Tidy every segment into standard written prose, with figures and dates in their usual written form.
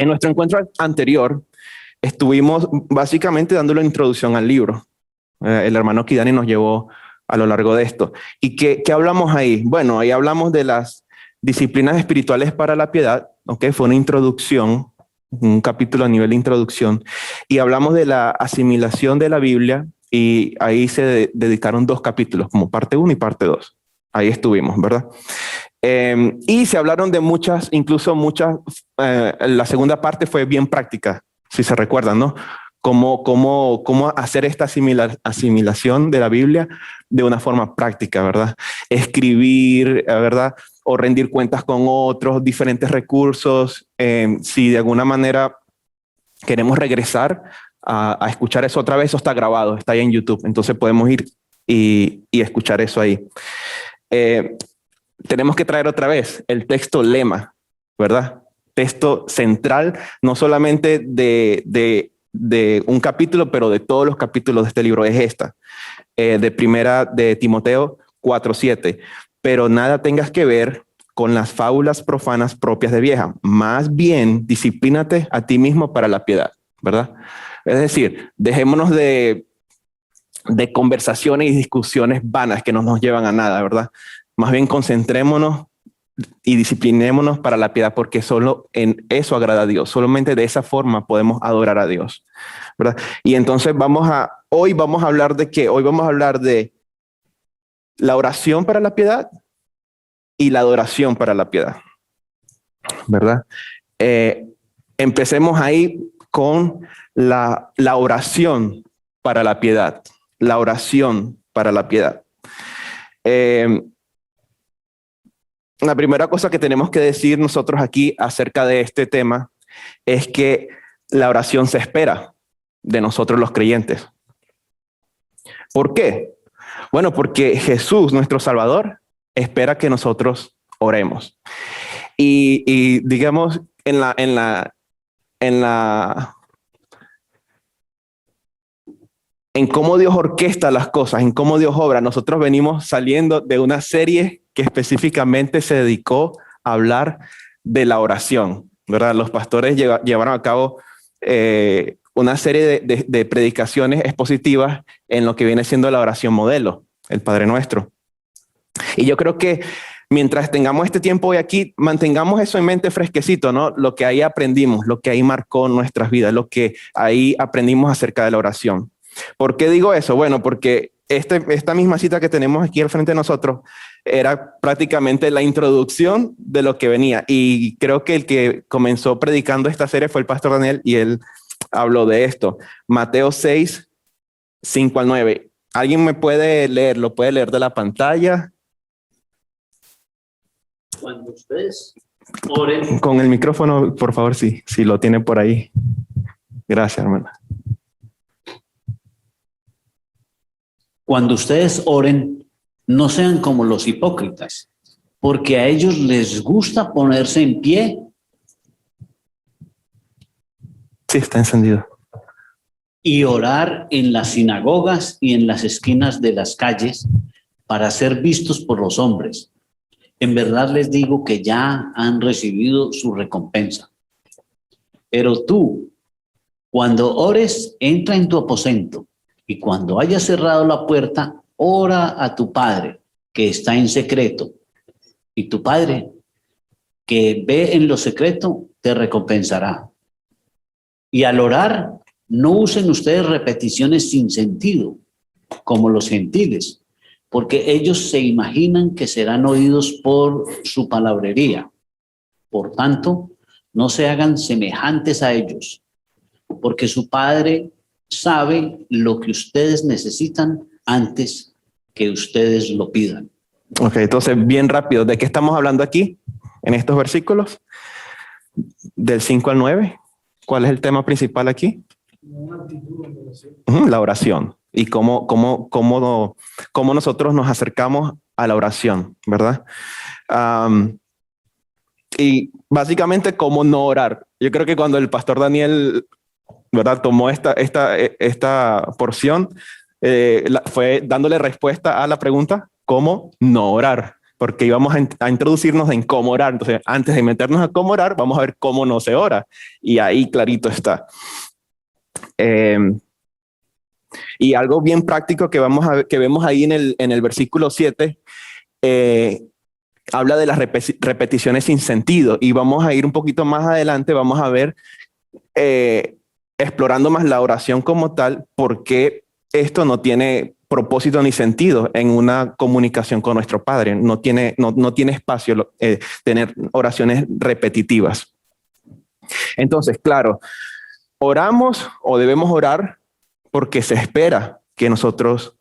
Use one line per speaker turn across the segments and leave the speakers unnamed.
En nuestro encuentro anterior estuvimos básicamente dando la introducción al libro. El hermano Kidani nos llevó a lo largo de esto. ¿Y qué hablamos ahí? Bueno, ahí hablamos de las disciplinas espirituales para la piedad, ¿ok? Fue una introducción, un capítulo a nivel de introducción, y hablamos de la asimilación de la Biblia, y ahí se dedicaron 2 capítulos, como parte 1 y parte 2. Ahí estuvimos, ¿verdad? Y se hablaron de muchas, incluso muchas, la segunda parte fue bien práctica, si se recuerdan, ¿no? Cómo hacer esta asimilación de la Biblia de una forma práctica, ¿verdad? Escribir, ¿verdad? O rendir cuentas con otros, diferentes recursos. Si de alguna manera queremos regresar a escuchar eso otra vez, eso está grabado, está ahí en YouTube. Entonces podemos ir y escuchar eso ahí. Tenemos que traer otra vez el texto lema, ¿verdad? Texto central, no solamente de un capítulo, pero de todos los capítulos de este libro, es esta, de primera de Timoteo 4:7. Pero nada tengas que ver con las fábulas profanas propias de vieja. Más bien, disciplínate a ti mismo para la piedad, ¿verdad? Es decir, dejémonos de conversaciones y discusiones vanas que no nos llevan a nada, ¿verdad? Más bien concentrémonos y disciplinémonos para la piedad, porque solo en eso agrada a Dios. Solamente de esa forma podemos adorar a Dios, ¿verdad? Y entonces hoy vamos a hablar de qué? Hoy vamos a hablar de la oración para la piedad y la adoración para la piedad, ¿verdad? Empecemos ahí con la oración para la piedad. La oración para la piedad. La primera cosa que tenemos que decir nosotros aquí acerca de este tema es que la oración se espera de nosotros los creyentes. ¿Por qué? Bueno, porque Jesús, nuestro Salvador, espera que nosotros oremos. Y digamos, en cómo Dios orquesta las cosas, en cómo Dios obra. Nosotros venimos saliendo de una serie que específicamente se dedicó a hablar de la oración, ¿verdad? Los pastores llevaron a cabo una serie de predicaciones expositivas en lo que viene siendo la oración modelo, el Padre Nuestro. Y yo creo que mientras tengamos este tiempo hoy aquí, mantengamos eso en mente fresquecito, ¿no? Lo que ahí aprendimos, lo que ahí marcó nuestras vidas, lo que ahí aprendimos acerca de la oración. ¿Por qué digo eso? Bueno, porque esta misma cita que tenemos aquí al frente de nosotros era prácticamente la introducción de lo que venía. Y creo que el que comenzó predicando esta serie fue el pastor Daniel, y él habló de esto. Mateo 6, 5 al 9. ¿Alguien me puede leer? ¿Lo puede leer de la pantalla?
Cuando ustedes oren.
Con el micrófono, por favor, si lo tiene por ahí. Gracias, hermana.
Cuando ustedes oren, no sean como los hipócritas, porque a ellos les gusta ponerse en pie.
Sí, está encendido.
Y orar en las sinagogas y en las esquinas de las calles para ser vistos por los hombres. En verdad les digo que ya han recibido su recompensa. Pero tú, cuando ores, entra en tu aposento, y cuando hayas cerrado la puerta, ora a tu Padre que está en secreto, y tu Padre que ve en lo secreto te recompensará. Y al orar, no usen ustedes repeticiones sin sentido, como los gentiles, porque ellos se imaginan que serán oídos por su palabrería. Por tanto, no se hagan semejantes a ellos, porque su Padre sabe lo que ustedes necesitan antes que ustedes lo pidan.
Ok, entonces bien rápido, ¿de qué estamos hablando aquí en estos versículos? Del 5 al 9. ¿Cuál es el tema principal aquí? La oración. Y cómo nosotros nos acercamos a la oración, ¿verdad? Y básicamente cómo no orar. Yo creo que cuando el pastor Daniel, ¿verdad?, tomó esta porción, fue dándole respuesta a la pregunta, ¿cómo no orar? porque íbamos a introducirnos en cómo orar. Entonces, antes de meternos a cómo orar, vamos a ver cómo no se ora. Y ahí clarito está. Y algo bien práctico que vemos ahí en el versículo 7, habla de las repeticiones sin sentido. Y vamos a ir un poquito más adelante, vamos a ver, explorando más la oración como tal, porque esto no tiene propósito ni sentido en una comunicación con nuestro Padre. No tiene espacio tener oraciones repetitivas. Entonces, claro, oramos o debemos orar porque se espera que nosotros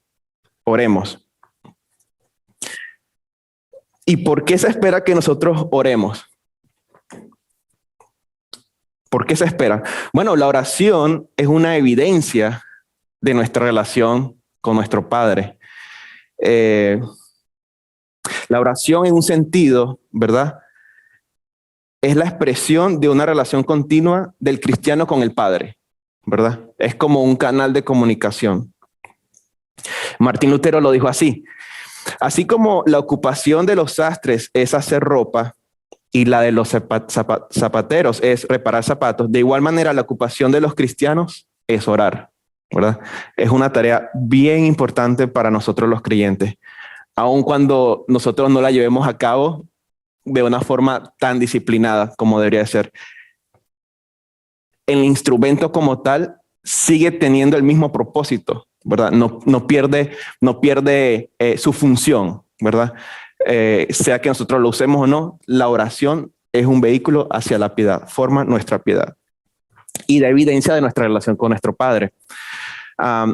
oremos. ¿Y por qué se espera que nosotros oremos? ¿Por qué se espera? Bueno, la oración es una evidencia de nuestra relación con nuestro Padre. La oración en un sentido, ¿verdad? Es la expresión de una relación continua del cristiano con el Padre, ¿verdad? Es como un canal de comunicación. Martín Lutero lo dijo así: así como la ocupación de los sastres es hacer ropa y la de los zapateros es reparar zapatos, de igual manera la ocupación de los cristianos es orar, ¿verdad? Es una tarea bien importante para nosotros los creyentes, aun cuando nosotros no la llevemos a cabo de una forma tan disciplinada como debería ser. El instrumento como tal sigue teniendo el mismo propósito, ¿verdad? No pierde su función, ¿verdad? Sea que nosotros lo usemos o no, la oración es un vehículo hacia la piedad, forma nuestra piedad y da evidencia de nuestra relación con nuestro Padre.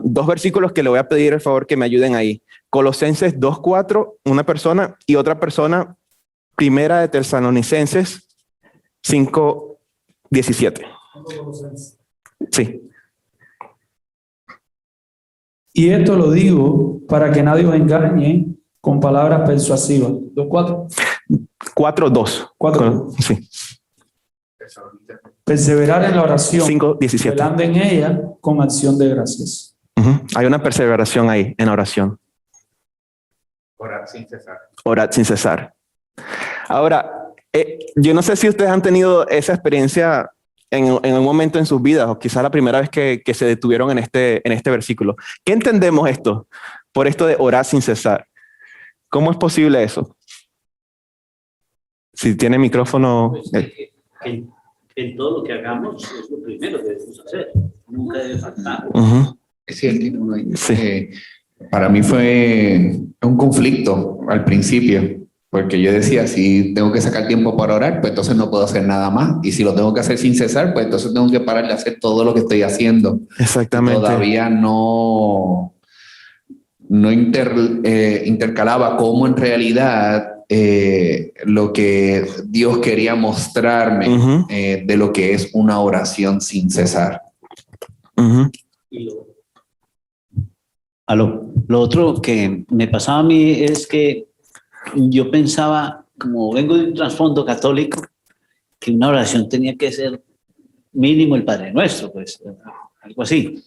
Dos versículos que le voy a pedir el favor que me ayuden ahí. Colosenses 2:4, una persona, y otra persona, Primera de Tesalonicenses 5:17. Sí.
Y esto lo digo para que nadie os engañe con palabras persuasivas. 2:4.
4:2.
4.
Sí.
Perseverar en la oración,
5:17.
velando en ella con acción de gracias.
Hay una perseveración ahí en la oración.
Orar sin cesar.
Orad sin cesar. Ahora, yo no sé si ustedes han tenido esa experiencia en un momento en sus vidas, o quizá la primera vez que se detuvieron en este versículo. ¿Qué entendemos por esto de orar sin cesar? ¿Cómo es posible eso? Si tiene micrófono.
Pues en todo lo que hagamos es lo primero que debemos hacer. Nunca debe faltar.
Es cierto, ¿no?
Sí.
Para mí fue un conflicto al principio, porque yo decía, si tengo que sacar tiempo para orar, pues entonces no puedo hacer nada más. Y si lo tengo que hacer sin cesar, pues entonces tengo que parar de hacer todo lo que estoy haciendo.
Exactamente.
Todavía no intercalaba cómo en realidad lo que Dios quería mostrarme de lo que es una oración sin cesar.
Y lo otro que me pasaba a mí es que yo pensaba, como vengo de un trasfondo católico, que una oración tenía que ser mínimo el Padre Nuestro, pues algo así.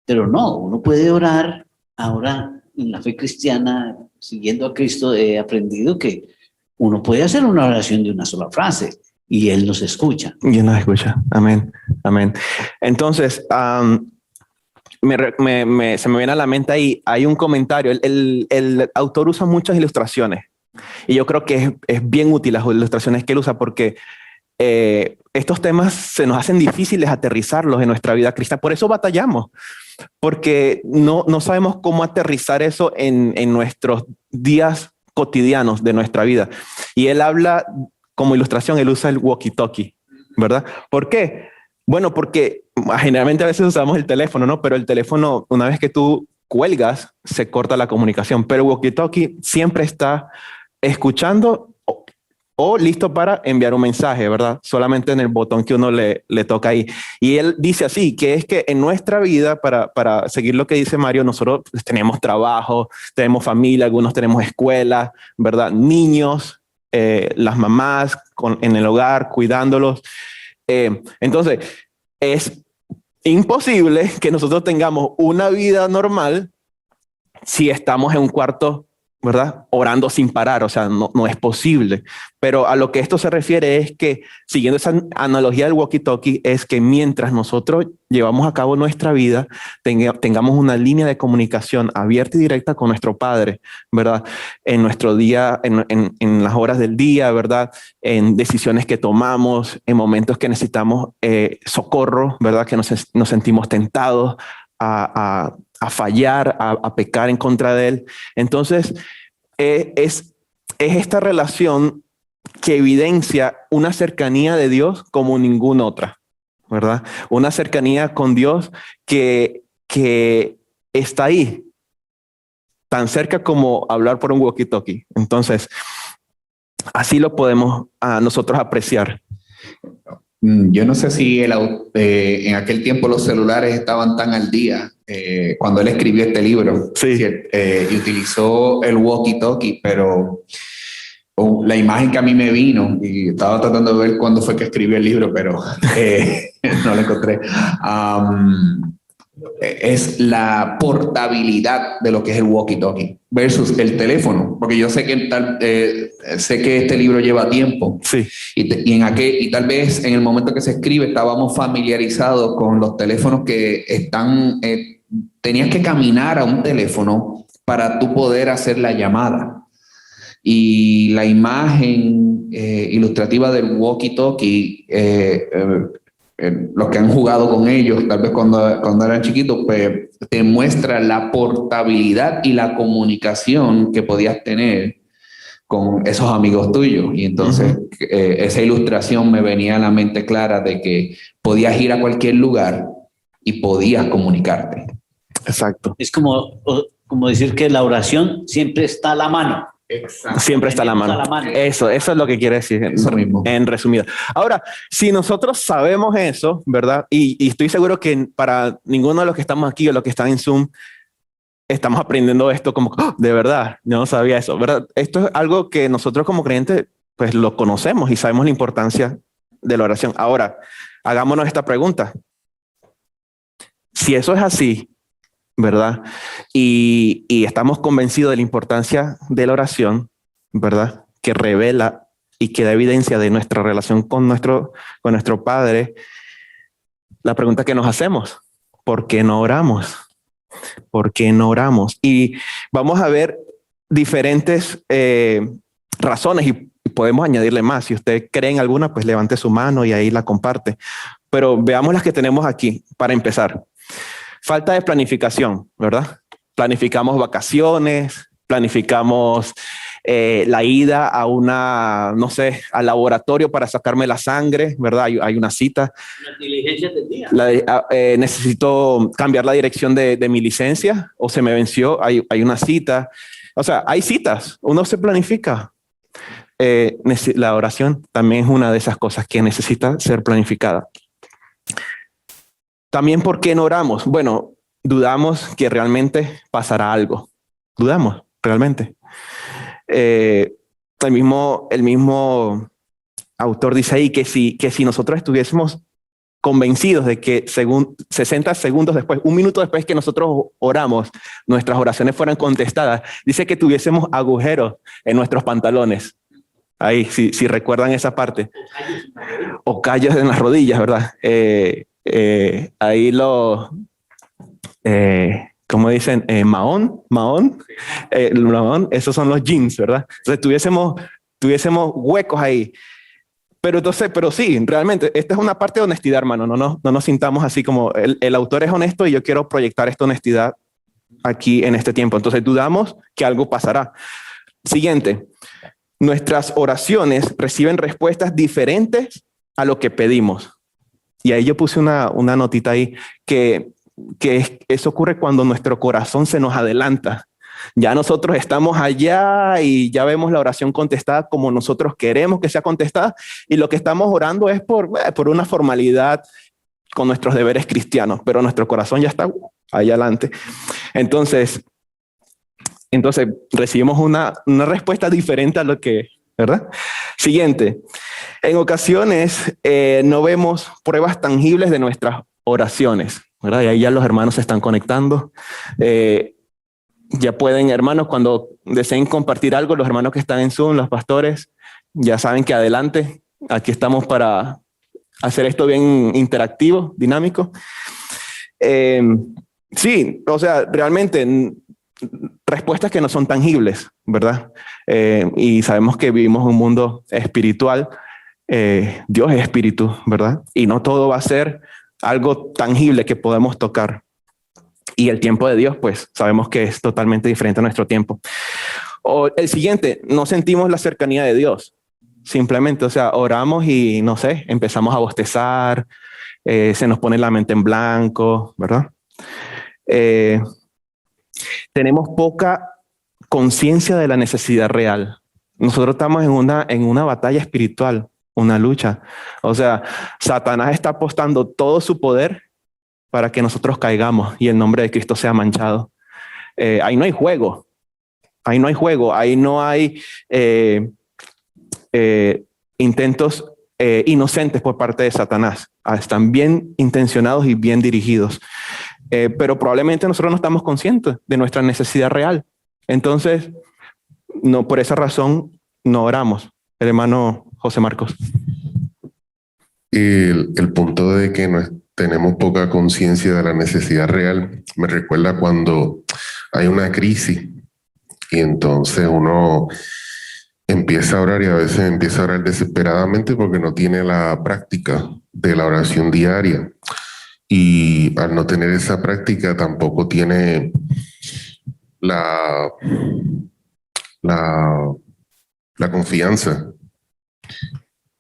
Pero no, uno puede orar. Ahora en la fe cristiana, siguiendo a Cristo, he aprendido que uno puede hacer una oración de una sola frase y Él nos escucha.
Y Él nos escucha. Amén. Amén. Entonces, se me viene a la mente ahí, hay un comentario. El autor usa muchas ilustraciones y yo creo que es bien útil las ilustraciones que él usa, porque estos temas se nos hacen difíciles aterrizarlos en nuestra vida cristiana. Por eso batallamos, porque no sabemos cómo aterrizar eso en nuestros días cotidianos de nuestra vida. Y él habla, como ilustración, él usa el walkie-talkie, ¿verdad? ¿Por qué? Bueno, porque generalmente a veces usamos el teléfono, ¿no? Pero el teléfono, una vez que tú cuelgas, se corta la comunicación. Pero el walkie-talkie siempre está escuchando o listo para enviar un mensaje, ¿verdad? Solamente en el botón que uno le toca ahí. Y él dice así, que es que en nuestra vida, para seguir lo que dice Mario, nosotros tenemos trabajo, tenemos familia, algunos tenemos escuela, ¿verdad? Niños, las mamás en el hogar, cuidándolos. Entonces, es imposible que nosotros tengamos una vida normal si estamos en un cuarto ¿verdad? Orando sin parar, o sea, no es posible. Pero a lo que esto se refiere es que, siguiendo esa analogía del walkie-talkie, es que mientras nosotros llevamos a cabo nuestra vida, tengamos una línea de comunicación abierta y directa con nuestro Padre, ¿verdad? En nuestro día, en las horas del día, ¿verdad? En decisiones que tomamos, en momentos que necesitamos socorro, ¿verdad? Que nos sentimos tentados a fallar, a pecar en contra de Él. Entonces, es esta relación que evidencia una cercanía de Dios como ninguna otra, ¿verdad? Una cercanía con Dios que está ahí, tan cerca como hablar por un walkie-talkie. Entonces, así lo podemos nosotros apreciar.
Yo no sé si en aquel tiempo los celulares estaban tan al día cuando él escribió este libro.
Sí.
Y utilizó el walkie-talkie, pero la imagen que a mí me vino, y estaba tratando de ver cuándo fue que escribió el libro, pero no lo encontré, es la portabilidad de lo que es el walkie-talkie versus el teléfono, porque yo sé que sé que este libro lleva tiempo.
Sí.
Y tal vez en el momento que se escribe estábamos familiarizados con los teléfonos que están, tenías que caminar a un teléfono para tú poder hacer la llamada. Y la imagen ilustrativa del walkie-talkie, los que han jugado con ellos, tal vez cuando eran chiquitos, pues te muestra la portabilidad y la comunicación que podías tener con esos amigos tuyos. Y entonces esa ilustración me venía a la mente clara de que podías ir a cualquier lugar y podías comunicarte.
Exacto.
Es como decir que la oración siempre está a la mano.
Exacto.
Siempre está a la mano. Eso es lo que quiere decir.
Eso mismo.
En resumido. Ahora, si nosotros sabemos eso, ¿verdad? Y estoy seguro que para ninguno de los que estamos aquí o los que están en Zoom, estamos aprendiendo esto como, ¡oh! De verdad, yo no sabía eso, ¿verdad? Esto es algo que nosotros como creyentes, pues lo conocemos y sabemos la importancia de la oración. Ahora, hagámonos esta pregunta. Si eso es así, ¿verdad? Y estamos convencidos de la importancia de la oración, ¿verdad? Que revela y que da evidencia de nuestra relación con nuestro Padre. La pregunta que nos hacemos, ¿por qué no oramos? ¿Por qué no oramos? Y vamos a ver diferentes razones y podemos añadirle más. Si usted cree en alguna, pues levante su mano y ahí la comparte. Pero veamos las que tenemos aquí para empezar. Falta de planificación, ¿verdad? Planificamos vacaciones, planificamos la ida a no sé, al laboratorio para sacarme la sangre, ¿verdad? Hay una cita.
Las diligencias del día.
Necesito cambiar la dirección de mi licencia o se me venció, hay una cita. O sea, hay citas, uno se planifica. La oración también es una de esas cosas que necesita ser planificada. También, ¿por qué no oramos? Bueno, dudamos que realmente pasará algo. Dudamos, realmente. El mismo autor dice ahí que si nosotros estuviésemos convencidos de que según 60 segundos después, un minuto después que nosotros oramos, nuestras oraciones fueran contestadas, dice que tuviésemos agujeros en nuestros pantalones. Ahí, si recuerdan esa parte. O callos en las rodillas, ¿verdad? Ahí como dicen, Mahón, esos son los jeans, ¿verdad? Entonces tuviésemos huecos ahí. Pero sí, realmente, esta es una parte de honestidad, hermano. No nos sintamos así como el autor es honesto y yo quiero proyectar esta honestidad aquí en este tiempo. Entonces dudamos que algo pasará. Siguiente, nuestras oraciones reciben respuestas diferentes a lo que pedimos. Y ahí yo puse una notita ahí que eso ocurre cuando nuestro corazón se nos adelanta. Ya nosotros estamos allá y ya vemos la oración contestada como nosotros queremos que sea contestada y lo que estamos orando es por una formalidad con nuestros deberes cristianos, pero nuestro corazón ya está ahí adelante. Entonces recibimos una respuesta diferente a lo que, ¿verdad? Siguiente. En ocasiones no vemos pruebas tangibles de nuestras oraciones, ¿verdad? Y ahí ya los hermanos se están conectando. Ya pueden, hermanos, cuando deseen compartir algo, los hermanos que están en Zoom, los pastores, ya saben que adelante, aquí estamos para hacer esto bien interactivo, dinámico. Sí, o sea, realmente respuestas que no son tangibles, ¿verdad? Y sabemos que vivimos en un mundo espiritual. Dios es espíritu, ¿verdad? Y no todo va a ser algo tangible que podemos tocar. Y el tiempo de Dios, pues sabemos que es totalmente diferente a nuestro tiempo. O el siguiente, no sentimos la cercanía de Dios. Simplemente, o sea, oramos y no sé, empezamos a bostezar, se nos pone la mente en blanco, ¿verdad? Tenemos poca conciencia de la necesidad real. Nosotros estamos en una batalla espiritual, una lucha. O sea, Satanás está apostando todo su poder para que nosotros caigamos y el nombre de Cristo sea manchado. Ahí no hay juego. Ahí no hay juego. Ahí no hay intentos inocentes por parte de Satanás. Están bien intencionados y bien dirigidos. Pero probablemente nosotros no estamos conscientes de nuestra necesidad real. Entonces, no, por esa razón no oramos. El hermano José Marcos.
El punto de que no tenemos poca conciencia de la necesidad real me recuerda cuando hay una crisis y entonces uno empieza a orar y a veces empieza a orar desesperadamente porque no tiene la práctica de la oración diaria. Y al no tener esa práctica tampoco tiene la confianza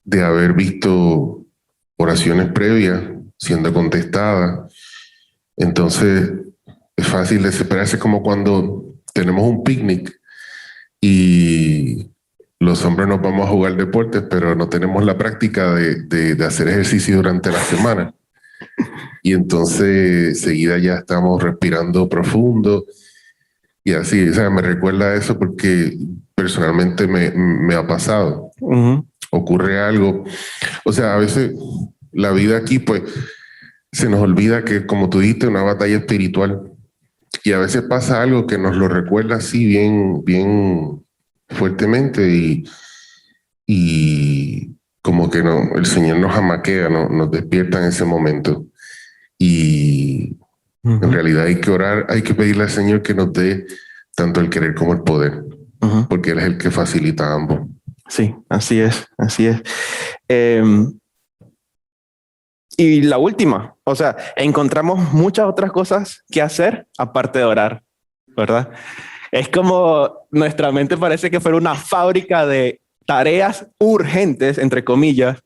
de haber visto oraciones previas siendo contestadas. Entonces es fácil desesperarse, como cuando tenemos un picnic y los hombres nos vamos a jugar deportes, pero no tenemos la práctica de hacer ejercicio durante la semana. Y entonces seguida ya estamos respirando profundo y así, o sea, me recuerda a eso porque personalmente me ha pasado. Ocurre algo, o sea, a veces la vida aquí pues se nos olvida que, como tú dijiste, una batalla espiritual, y a veces pasa algo que nos lo recuerda así bien fuertemente y como que no, el Señor nos amaquea, nos despierta en ese momento. Y en realidad hay que orar, hay que pedirle al Señor que nos dé tanto el querer como el poder, porque Él es el que facilita ambos.
Sí, así es, así es. Y la última, o sea, encontramos muchas otras cosas que hacer aparte de orar, ¿verdad? Es como nuestra mente parece que fuera una fábrica de tareas urgentes, entre comillas,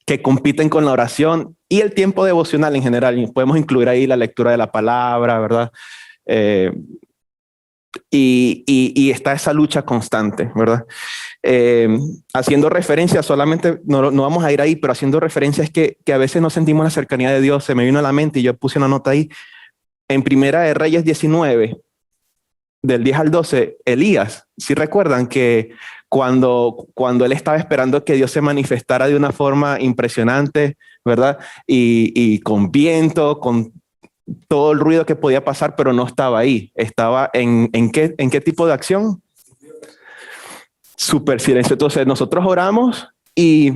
que compiten con la oración y el tiempo devocional en general. Y podemos incluir ahí la lectura de la palabra, ¿verdad? Y está esa lucha constante, ¿verdad? Haciendo referencia, solamente no vamos a ir ahí, pero haciendo referencia es que a veces no sentimos la cercanía de Dios. Se me vino a la mente y yo puse una nota ahí. En Primera de Reyes 19, del 10 al 12, Elías, ¿sí recuerdan que cuando él estaba esperando que Dios se manifestara de una forma impresionante, ¿verdad? Y con viento, con todo el ruido que podía pasar, pero no estaba ahí. Estaba en qué tipo de acción? Súper silencio. Entonces nosotros oramos y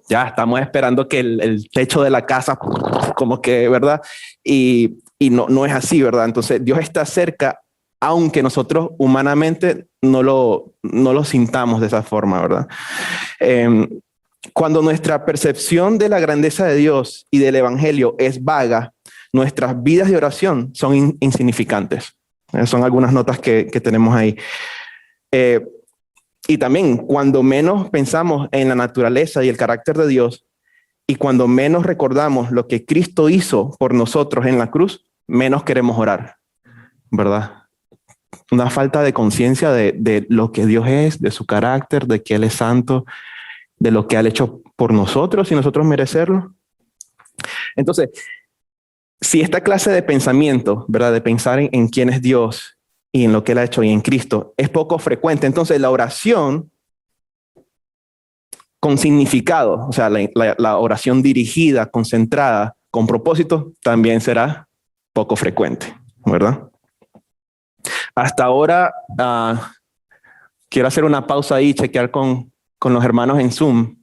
ya estamos esperando que el techo de la casa, como que, ¿verdad? Y no es así, ¿verdad? Entonces Dios está cerca, aunque nosotros humanamente no lo sintamos de esa forma, ¿verdad? Cuando nuestra percepción de la grandeza de Dios y del evangelio es vaga, nuestras vidas de oración son insignificantes. Son algunas notas que tenemos ahí. Y también cuando menos pensamos en la naturaleza y el carácter de Dios y cuando menos recordamos lo que Cristo hizo por nosotros en la cruz, menos queremos orar, ¿verdad? Una falta de conciencia de lo que Dios es, de su carácter, de que Él es santo, de lo que ha hecho por nosotros y nosotros merecerlo. Entonces, si esta clase de pensamiento, ¿verdad? De pensar en quién es Dios y en lo que Él ha hecho y en Cristo es poco frecuente, entonces la oración con significado, o sea, la oración dirigida, concentrada, con propósito, también será poco frecuente, ¿verdad? Hasta ahora, quiero hacer una pausa ahí y chequear con los hermanos en Zoom.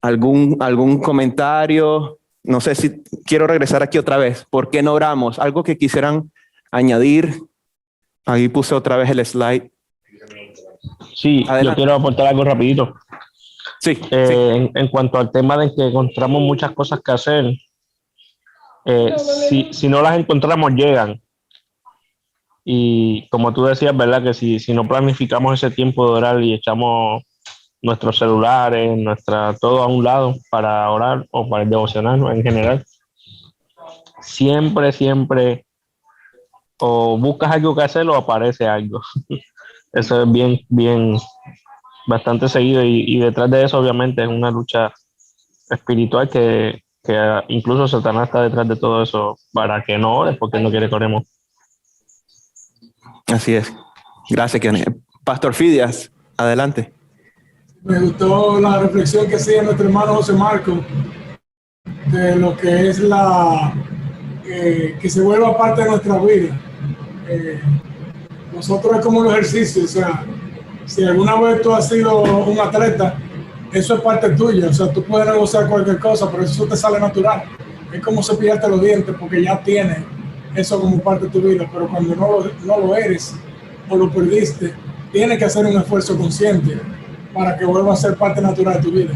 ¿Algún comentario? No sé si quiero regresar aquí otra vez. ¿Por qué no oramos? ¿Algo que quisieran añadir? Ahí puse otra vez el slide.
Sí,
Adelante.
yo quiero aportar algo rapidito.
Sí, sí.
En cuanto al tema de que encontramos muchas cosas que hacer, si no las encontramos, llegan. Y como tú decías, ¿verdad? Que si no planificamos ese tiempo de orar y echamos nuestros celulares, todo a un lado para orar o para devocionarnos en general, siempre o buscas algo que hacer o aparece algo. Eso es bien, bastante seguido y detrás de eso obviamente es una lucha espiritual que incluso Satanás está detrás de todo eso para que no ores porque no quiere que oremos.
Así es. Gracias, Kenny. Pastor Fidias, adelante.
Me gustó la reflexión que hacía nuestro hermano José Marco de lo que es que se vuelva parte de nuestra vida. Nosotros es como un ejercicio, o sea, si alguna vez tú has sido un atleta, eso es parte tuya, o sea, tú puedes negociar cualquier cosa, pero eso te sale natural. Es como cepillarte los dientes porque ya tienes eso como parte de tu vida, pero cuando no lo eres o lo perdiste, tienes que hacer un esfuerzo consciente para que vuelva a ser parte natural de tu vida.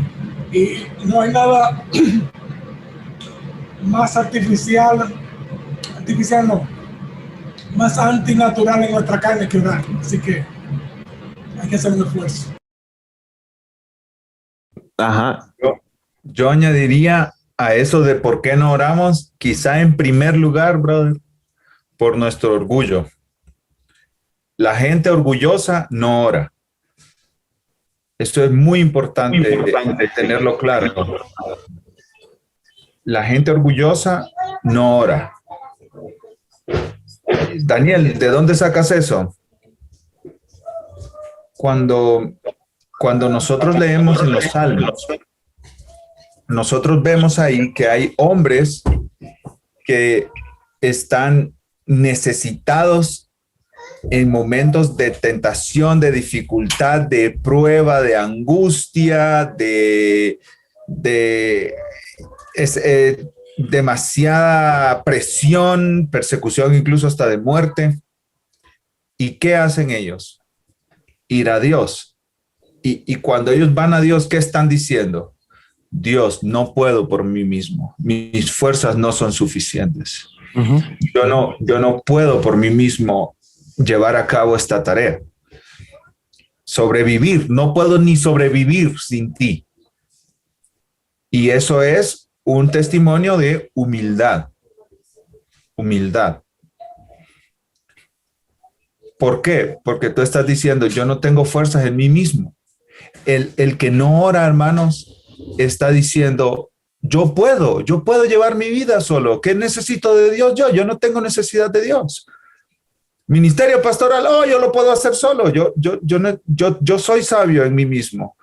Y no hay nada más artificial no, más antinatural en nuestra carne que orar. Así que hay que hacer un esfuerzo.
Ajá.
Yo añadiría a eso de por qué no oramos, quizá en primer lugar, brother, por nuestro orgullo. La gente orgullosa no ora. Esto es muy importante tenerlo claro. La gente orgullosa no ora. Daniel, ¿de dónde sacas eso? Cuando nosotros leemos en los Salmos, nosotros vemos ahí que hay hombres que están necesitados en momentos de tentación, de dificultad, de prueba, de angustia, de demasiada presión, persecución, incluso hasta de muerte. ¿Y qué hacen ellos? Ir a Dios. Y cuando ellos van a Dios, ¿qué están diciendo? Dios, no puedo por mí mismo. Mis fuerzas no son suficientes.
Uh-huh.
Yo no puedo por mí mismo llevar a cabo esta tarea. Sobrevivir, no puedo ni sobrevivir sin ti. Y eso es un testimonio de humildad. Humildad. ¿Por qué? Porque tú estás diciendo, yo no tengo fuerzas en mí mismo. El que no ora, hermanos, está diciendo, yo puedo llevar mi vida solo. ¿Qué necesito de Dios? Yo no tengo necesidad de Dios. Ministerio pastoral, yo lo puedo hacer solo. Yo soy sabio en mí mismo.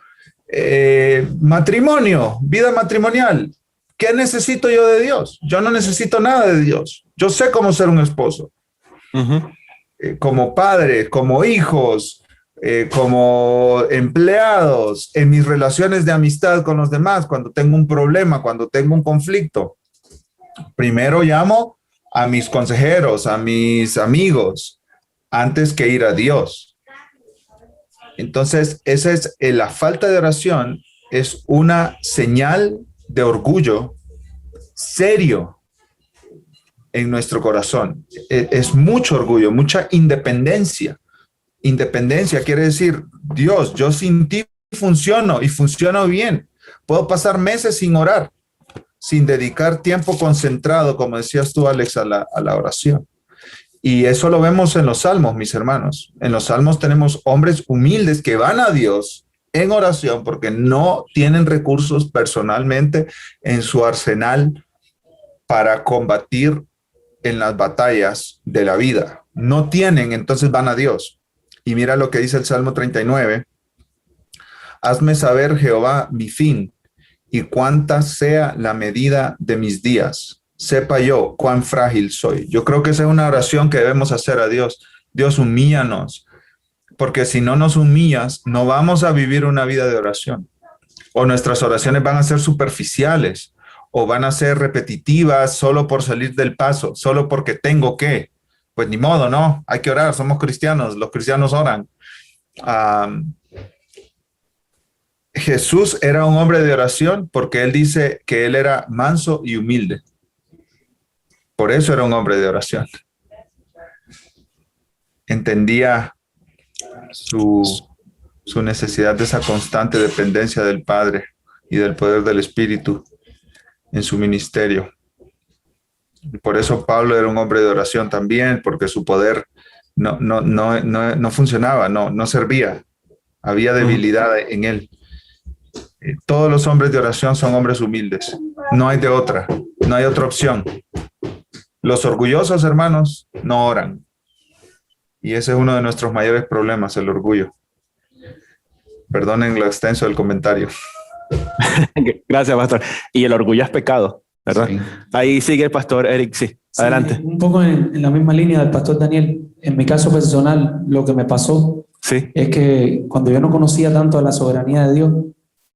Matrimonio, vida matrimonial. ¿Qué necesito yo de Dios? Yo no necesito nada de Dios. Yo sé cómo ser un esposo. Uh-huh. Como padre, como hijos, como empleados, en mis relaciones de amistad con los demás, cuando tengo un problema, cuando tengo un conflicto. Primero llamo a mis consejeros, a mis amigos, antes que ir a Dios. Entonces, esa es la falta de oración, es una señal de orgullo serio en nuestro corazón. Es mucho orgullo, mucha independencia. Independencia quiere decir, Dios, yo sin ti funciono y funciono bien. Puedo pasar meses sin orar, sin dedicar tiempo concentrado, como decías tú, Alex, a la oración. Y eso lo vemos en los Salmos, mis hermanos. En los Salmos tenemos hombres humildes que van a Dios en oración porque no tienen recursos personalmente en su arsenal para combatir en las batallas de la vida. No tienen, entonces van a Dios. Y mira lo que dice el Salmo 39. Hazme saber, Jehová, mi fin y cuánta sea la medida de mis días. sepa yo cuán frágil soy. Yo creo que esa es una oración que debemos hacer a Dios. Dios, humíllanos, porque si no nos humillas, no vamos a vivir una vida de oración. O nuestras oraciones van a ser superficiales, o van a ser repetitivas solo por salir del paso, solo porque tengo que. Pues ni modo, ¿no? Hay que orar, somos cristianos, los cristianos oran. Jesús era un hombre de oración porque él dice que él era manso y humilde. Por eso era un hombre de oración. Entendía su necesidad de esa constante dependencia del Padre y del poder del Espíritu en su ministerio. Y por eso Pablo era un hombre de oración también, porque su poder no funcionaba, no servía. Había debilidad en él. Todos los hombres de oración son hombres humildes. No hay de otra, no hay otra opción. Los orgullosos, hermanos, no oran. Y ese es uno de nuestros mayores problemas, el orgullo. Perdonen lo extenso del comentario.
Gracias, pastor. Y el orgullo es pecado, ¿verdad?
Sí.
Ahí sigue el pastor Eric, sí. Adelante.
Sí, un poco en la misma línea del pastor Daniel. En mi caso personal, lo que me pasó
Sí.
es que cuando yo no conocía tanto de la soberanía de Dios,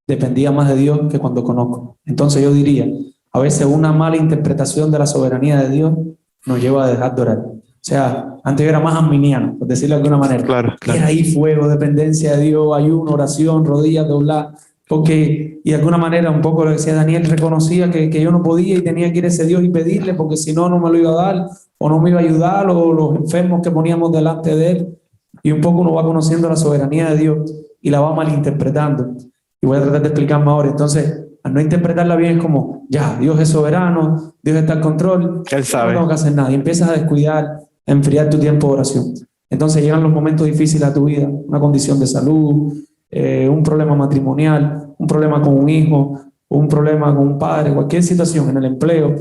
dependía más de Dios que cuando conozco. Entonces yo diría, a veces una mala interpretación de la soberanía de Dios nos lleva a dejar de orar. O sea, antes yo era más arminiano, por decirlo de alguna manera.
Claro, claro.
Era ahí fuego, dependencia de Dios, ayuno, oración, rodillas dobladas. Porque, y de alguna manera, un poco lo que decía Daniel, reconocía que yo no podía y tenía que ir a ese Dios y pedirle, porque si no, no me lo iba a dar, o no me iba a ayudar, o los enfermos que poníamos delante de él. Y un poco uno va conociendo la soberanía de Dios y la va malinterpretando. Y voy a tratar de explicarme ahora. Entonces, al no interpretarla bien, es como, ya, Dios es soberano, Dios está al control,
Él sabe.
no tengo que hacer nada. Y empiezas a descuidar, a enfriar tu tiempo de oración. Entonces llegan los momentos difíciles a tu vida, una condición de salud, un problema matrimonial, un problema con un hijo, un problema con un padre, cualquier situación en el empleo.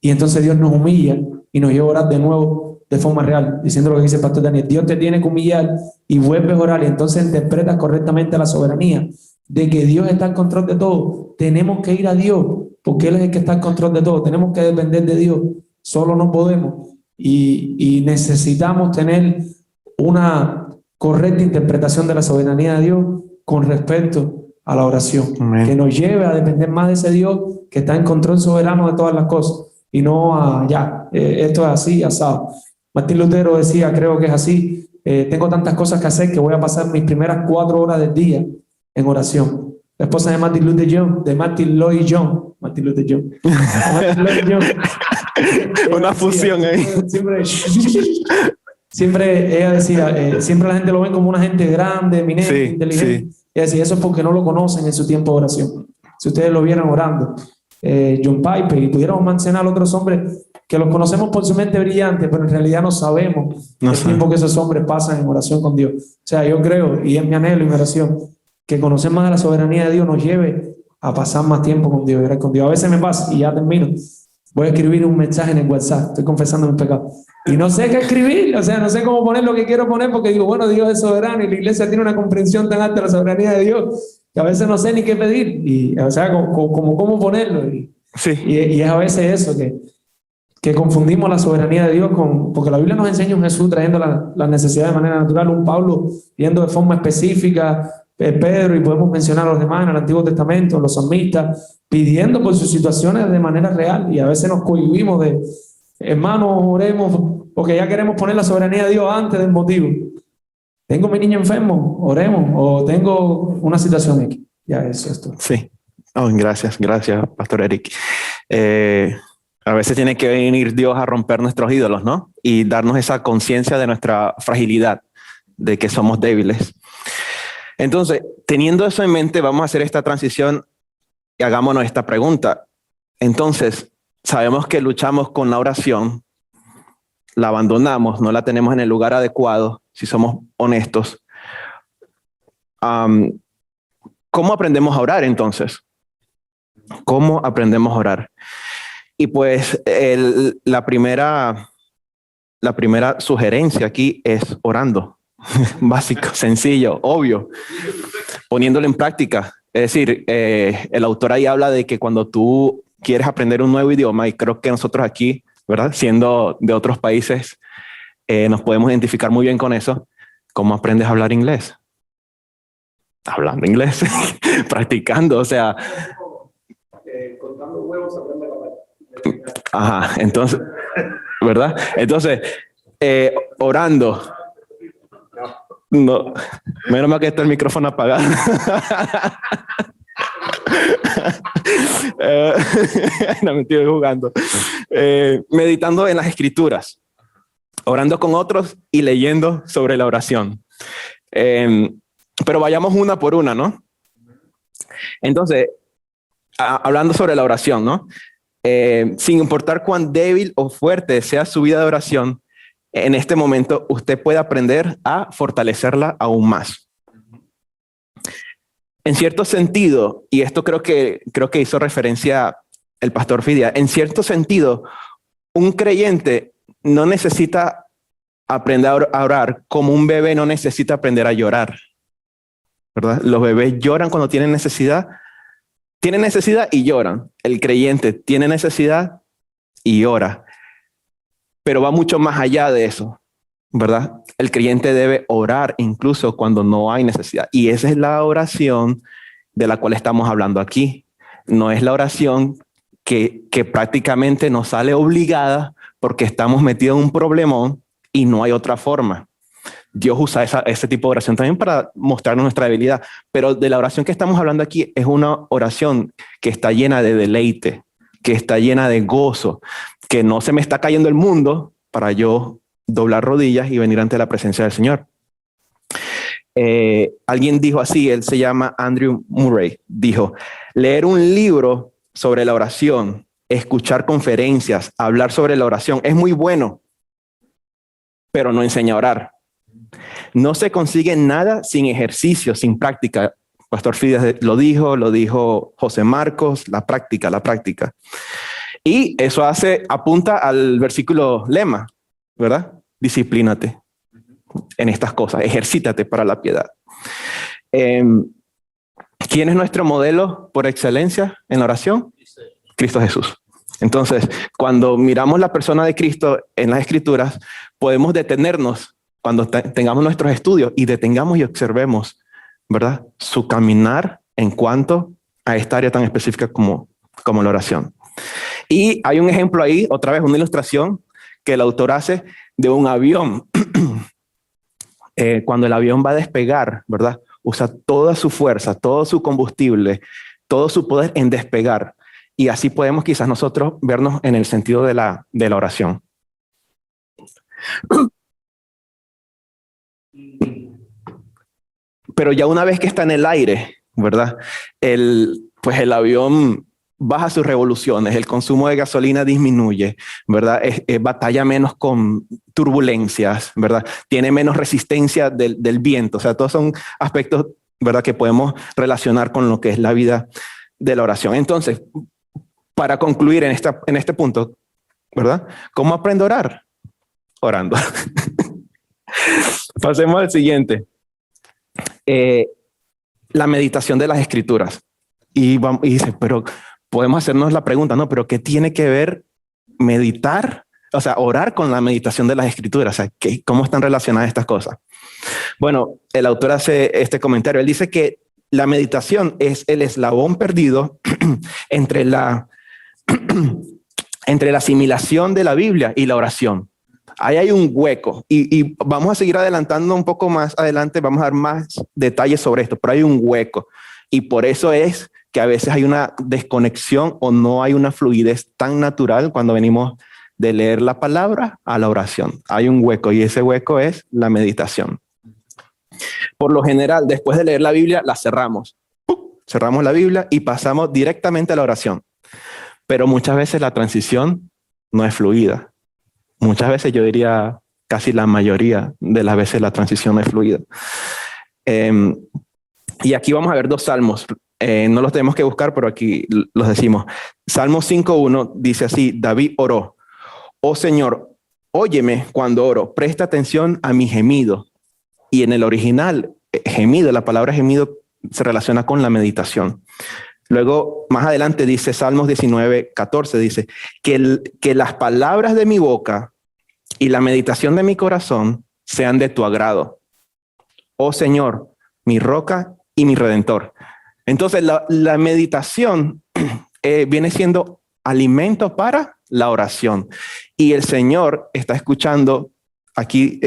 Y entonces Dios nos humilla y nos lleva a orar de nuevo de forma real, diciendo lo que dice el pastor Daniel. Dios te tiene que humillar y vuelves a orar, y entonces interpretas correctamente la soberanía de que Dios está en control de todo. Tenemos que ir a Dios porque Él es el que está en control de todo. Tenemos que depender de Dios. Solo no podemos. Y necesitamos tener una correcta interpretación de la soberanía de Dios con respecto a la oración.
Amén.
Que nos lleve a depender más de ese Dios que está en control soberano de todas las cosas. Y no a, esto es así, asado. Martín Lutero decía, creo que es así, tengo tantas cosas que hacer que voy a pasar mis primeras 4 horas del día en oración. La esposa de Martin Luther John, de Martin Lloyd John. Martin Luther John. Martin Lloyd John.
Una fusión ahí.
Siempre ella decía, siempre la gente lo ve como una gente grande, eminente,
Sí,
inteligente.
sí.
Ella decía, eso es porque no lo conocen en su tiempo de oración. Si ustedes lo vieran orando, John Piper, y pudiéramos mencionar otros hombres que los conocemos por su mente brillante, pero en realidad no sabemos el tiempo que esos hombres pasan en oración con Dios. O sea, yo creo, y es mi anhelo y mi oración, que conocer más de la soberanía de Dios nos lleve a pasar más tiempo con Dios, orar con Dios. A veces me pasa, y ya termino, voy a escribir un mensaje en el WhatsApp, estoy confesando mis pecados, y no sé qué escribir, o sea, no sé cómo poner lo que quiero poner, porque digo, bueno, Dios es soberano, y la iglesia tiene una comprensión tan alta de la soberanía de Dios, que a veces no sé ni qué pedir, y o sea, cómo ponerlo, y es a veces eso, que confundimos la soberanía de Dios porque la Biblia nos enseña un Jesús trayendo la necesidad de manera natural, un Pablo viendo de forma específica, Pedro, y podemos mencionar a los demás en el Antiguo Testamento, los salmistas, pidiendo por sus situaciones de manera real, y a veces nos cohibimos de, hermanos, oremos, porque ya queremos poner la soberanía de Dios antes del motivo. Tengo mi niño enfermo, oremos, o tengo una situación X. Ya eso es todo.
Sí. Oh, gracias, Pastor Eric. A veces tiene que venir Dios a romper nuestros ídolos, ¿no? Y darnos esa conciencia de nuestra fragilidad, de que somos débiles. Entonces, teniendo eso en mente, vamos a hacer esta transición y hagámonos esta pregunta. Entonces, sabemos que luchamos con la oración, la abandonamos, no la tenemos en el lugar adecuado, si somos honestos. ¿Cómo aprendemos a orar entonces? ¿Cómo aprendemos a orar? Y pues la primera sugerencia aquí es orando. Básico, sencillo, obvio, poniéndolo en práctica. Es decir, el autor ahí habla de que cuando tú quieres aprender un nuevo idioma, y creo que nosotros aquí, ¿verdad? Siendo de otros países, nos podemos identificar muy bien con eso. ¿Cómo aprendes a hablar inglés? Hablando inglés, practicando, o sea. Contando huevos, aprende a hablar. Ajá, entonces, ¿verdad? Entonces, orando. No, menos mal que está el micrófono apagado. No, me estoy jugando. Meditando en las escrituras, orando con otros y leyendo sobre la oración. Pero vayamos una por una, ¿no? Entonces, hablando sobre la oración, ¿no? Sin importar cuán débil o fuerte sea su vida de oración, en este momento usted puede aprender a fortalecerla aún más. En cierto sentido, y esto creo que hizo referencia el pastor Fidia, en cierto sentido, un creyente no necesita aprender a orar como un bebé no necesita aprender a llorar, ¿verdad? Los bebés lloran cuando tienen necesidad y lloran. El creyente tiene necesidad y ora. Pero va mucho más allá de eso, ¿verdad? El creyente debe orar incluso cuando no hay necesidad. Y esa es la oración de la cual estamos hablando aquí. No es la oración que prácticamente nos sale obligada porque estamos metidos en un problemón y no hay otra forma. Dios usa ese tipo de oración también para mostrarnos nuestra debilidad. Pero de la oración que estamos hablando aquí es una oración que está llena de deleite, que está llena de gozo, que no se me está cayendo el mundo para yo doblar rodillas y venir ante la presencia del Señor. Alguien dijo así, él se llama Andrew Murray, dijo, leer un libro sobre la oración, escuchar conferencias, hablar sobre la oración es muy bueno, pero no enseña a orar. No se consigue nada sin ejercicio, sin práctica. Pastor Fides lo dijo José Marcos, la práctica. Y eso apunta al versículo lema, ¿verdad? Disciplínate en estas cosas, ejercítate para la piedad. ¿Quién es nuestro modelo por excelencia en la oración? Cristo Jesús. Entonces, cuando miramos la persona de Cristo en las Escrituras, podemos detenernos cuando tengamos nuestros estudios y detengamos y observemos, ¿verdad? Su caminar en cuanto a esta área tan específica como la oración. Y hay un ejemplo ahí, otra vez una ilustración que el autor hace de un avión. Cuando el avión va a despegar, ¿verdad? Usa toda su fuerza, todo su combustible, todo su poder en despegar. Y así podemos quizás nosotros vernos en el sentido de la oración. Pero ya una vez que está en el aire, ¿verdad? Pues el avión baja sus revoluciones, el consumo de gasolina disminuye, ¿verdad? Batalla menos con turbulencias, ¿verdad? Tiene menos resistencia del viento. O sea, todos son aspectos, ¿verdad?, que podemos relacionar con lo que es la vida de la oración. Entonces, para concluir en este punto, ¿verdad? ¿Cómo aprendo a orar? Orando. Pasemos al siguiente. La meditación de las Escrituras. Y dice, pero podemos hacernos la pregunta, ¿no? Pero ¿qué tiene que ver meditar? O sea, orar con la meditación de las Escrituras. O sea, ¿cómo están relacionadas estas cosas? Bueno, el autor hace este comentario. Él dice que la meditación es el eslabón perdido entre la asimilación de la Biblia y la oración. Ahí hay un hueco y vamos a seguir adelantando un poco más adelante, vamos a dar más detalles sobre esto, pero hay un hueco y por eso es que a veces hay una desconexión o no hay una fluidez tan natural cuando venimos de leer la palabra a la oración. Hay un hueco y ese hueco es la meditación. Por lo general, después de leer la Biblia, la cerramos. Cerramos la Biblia y pasamos directamente a la oración. Pero muchas veces la transición no es fluida. Muchas veces, yo diría casi la mayoría de las veces, la transición no es fluida. Y aquí vamos a ver dos salmos. No los tenemos que buscar, pero aquí los decimos. Salmo 5:1 dice así: David oró: oh Señor, óyeme cuando oro, presta atención a mi gemido. Y en el original, gemido, la palabra gemido se relaciona con la meditación. Luego, más adelante dice Salmos 19:14, dice que las palabras de mi boca y la meditación de mi corazón sean de tu agrado. Oh Señor, mi roca y mi redentor. Entonces, la meditación viene siendo alimento para la oración. Y el Señor está escuchando aquí.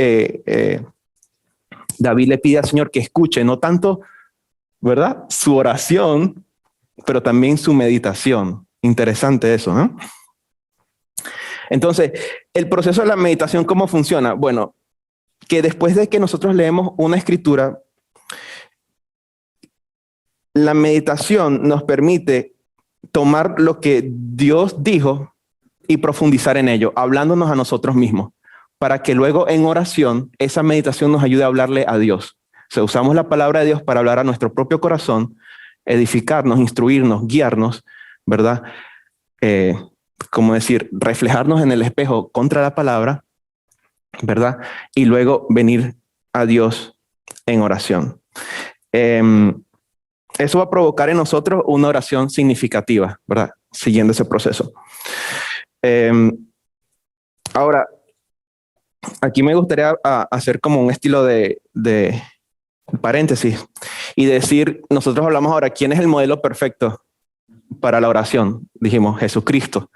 David le pide al Señor que escuche no tanto, ¿verdad?, su oración, pero también su meditación. Interesante eso, ¿no? Entonces, el proceso de la meditación, ¿cómo funciona? Bueno, que después de que nosotros leemos una escritura, la meditación nos permite tomar lo que Dios dijo y profundizar en ello, hablándonos a nosotros mismos, para que luego en oración esa meditación nos ayude a hablarle a Dios. O sea, usamos la palabra de Dios para hablar a nuestro propio corazón, edificarnos, instruirnos, guiarnos, ¿verdad? Como decir, reflejarnos en el espejo contra la palabra, ¿verdad? Y luego venir a Dios en oración. Eso va a provocar en nosotros una oración significativa, ¿verdad? Siguiendo ese proceso. Ahora, aquí me gustaría hacer como un estilo de paréntesis y decir, nosotros hablamos ahora, ¿quién es el modelo perfecto para la oración? Dijimos, Jesucristo.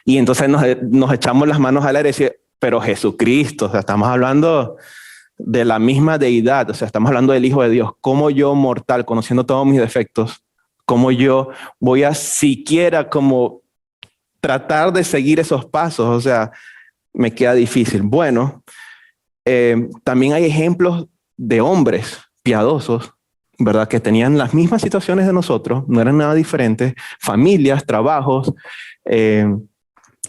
Y entonces nos echamos las manos al aire y decir, pero Jesucristo, o sea, estamos hablando de la misma deidad, o sea, estamos hablando del Hijo de Dios. ¿Cómo yo, mortal, conociendo todos mis defectos, cómo yo voy a siquiera como tratar de seguir esos pasos? O sea, me queda difícil. Bueno, también hay ejemplos de hombres piadosos, ¿verdad?, que tenían las mismas situaciones de nosotros, no eran nada diferentes, familias, trabajos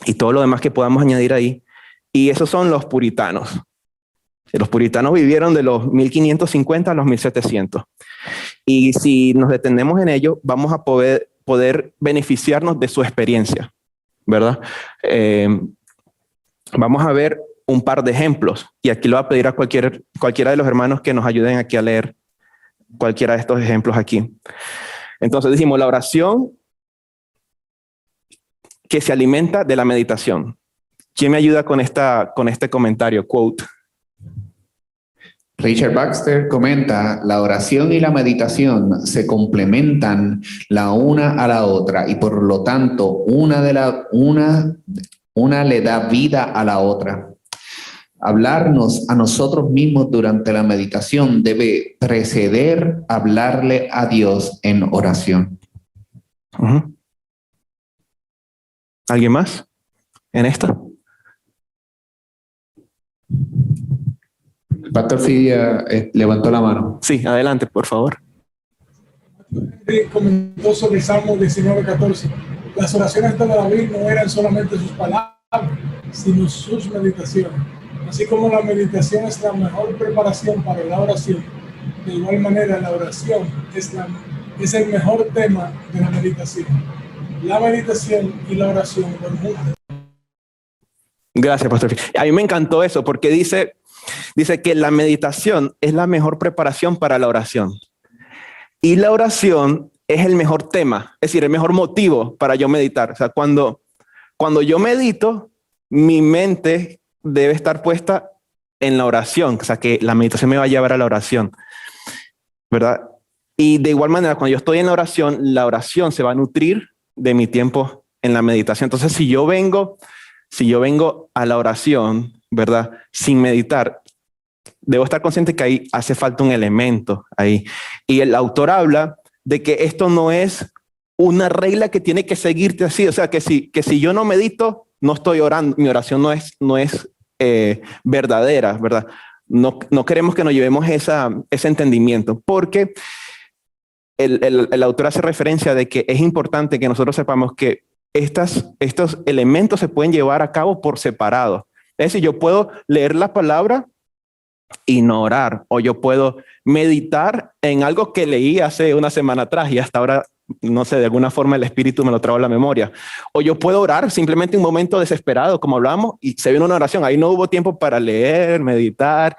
y todo lo demás que podamos añadir ahí. Y esos son los puritanos. Los puritanos vivieron de los 1550 a los 1700. Y si nos detenemos en ello, vamos a poder beneficiarnos de su experiencia, ¿verdad? Vamos a ver un par de ejemplos. Y aquí le voy a pedir a cualquiera de los hermanos que nos ayuden aquí a leer cualquiera de estos ejemplos aquí. Entonces dijimos, la oración que se alimenta de la meditación. ¿Quién me ayuda con este comentario, quote?
Richard Baxter comenta, la oración y la meditación se complementan la una a la otra y por lo tanto una le da vida a la otra. Hablarnos a nosotros mismos durante la meditación debe preceder hablarle a Dios en oración.
Uh-huh. ¿Alguien más en esto?
El pastor Fidia levantó la mano.
Sí, adelante, por favor.
Comentó sobre el Salmo 19:14. Las oraciones de David no eran solamente sus palabras, sino sus meditaciones. Así como la meditación es la mejor preparación para la oración, de igual manera la oración es el mejor tema de la meditación. La meditación y la oración van juntas.
Gracias, pastor. A mí me encantó eso porque dice que la meditación es la mejor preparación para la oración. Y la oración es el mejor tema, es decir, el mejor motivo para yo meditar. O sea, cuando yo medito, mi mente debe estar puesta en la oración. O sea, que la meditación me va a llevar a la oración, ¿verdad? Y de igual manera, cuando yo estoy en la oración se va a nutrir de mi tiempo en la meditación. Entonces, si yo vengo a la oración, ¿verdad?, sin meditar, debo estar consciente que ahí hace falta un elemento ahí. Y el autor habla de que esto no es una regla que tiene que seguirte así. O sea, que si yo no medito, no estoy orando, mi oración no es verdadera, ¿verdad? No queremos que nos llevemos ese entendimiento, porque el autor hace referencia de que es importante que nosotros sepamos que estos elementos se pueden llevar a cabo por separado. Es decir, yo puedo leer la palabra y no orar, o yo puedo meditar en algo que leí hace una semana atrás y hasta ahora, no sé, de alguna forma el espíritu me lo trajo a la memoria. O yo puedo orar simplemente en un momento desesperado, como hablamos, y se viene una oración. Ahí no hubo tiempo para leer, meditar.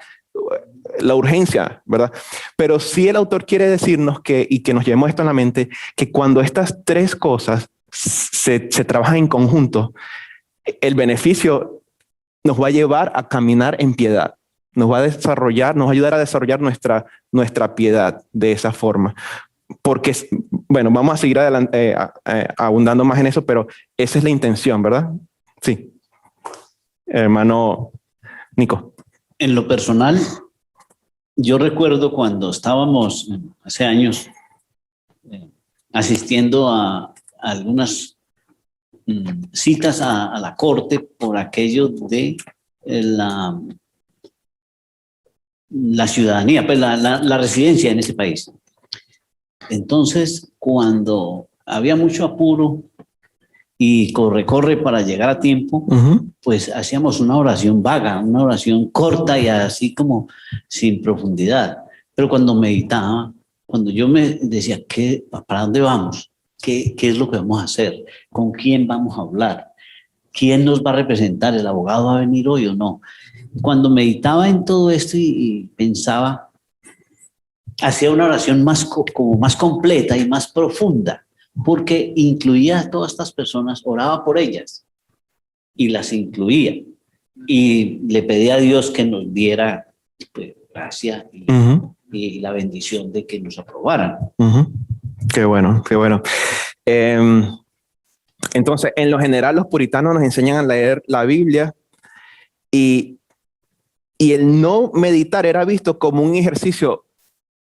la urgencia, ¿verdad? Pero sí el autor quiere decirnos y que nos llevemos esto en la mente, que cuando estas tres cosas se trabajan en conjunto, el beneficio nos va a llevar a caminar en piedad, nos va a ayudar a desarrollar nuestra piedad de esa forma. Porque, bueno, vamos a seguir adelante, abundando más en eso, pero esa es la intención, ¿verdad? Sí. Hermano Nico.
En lo personal, yo recuerdo cuando estábamos hace años asistiendo a algunas citas a la corte por aquello de la ciudadanía, pues la residencia en ese país. Entonces, cuando había mucho apuro y corre para llegar a tiempo, pues hacíamos una oración vaga, una oración corta y así como sin profundidad. Pero cuando meditaba, cuando yo me decía, ¿para dónde vamos? ¿Qué es lo que vamos a hacer? ¿Con quién vamos a hablar? ¿Quién nos va a representar? ¿El abogado va a venir hoy o no? Cuando meditaba en todo esto y pensaba, hacía una oración como más completa y más profunda, porque incluía a todas estas personas, oraba por ellas y las incluía. Y le pedía a Dios que nos diera, pues, gracia y la bendición de que nos aprobaran.
Qué bueno, qué bueno. Entonces, en lo general, los puritanos nos enseñan a leer la Biblia y el no meditar era visto como un ejercicio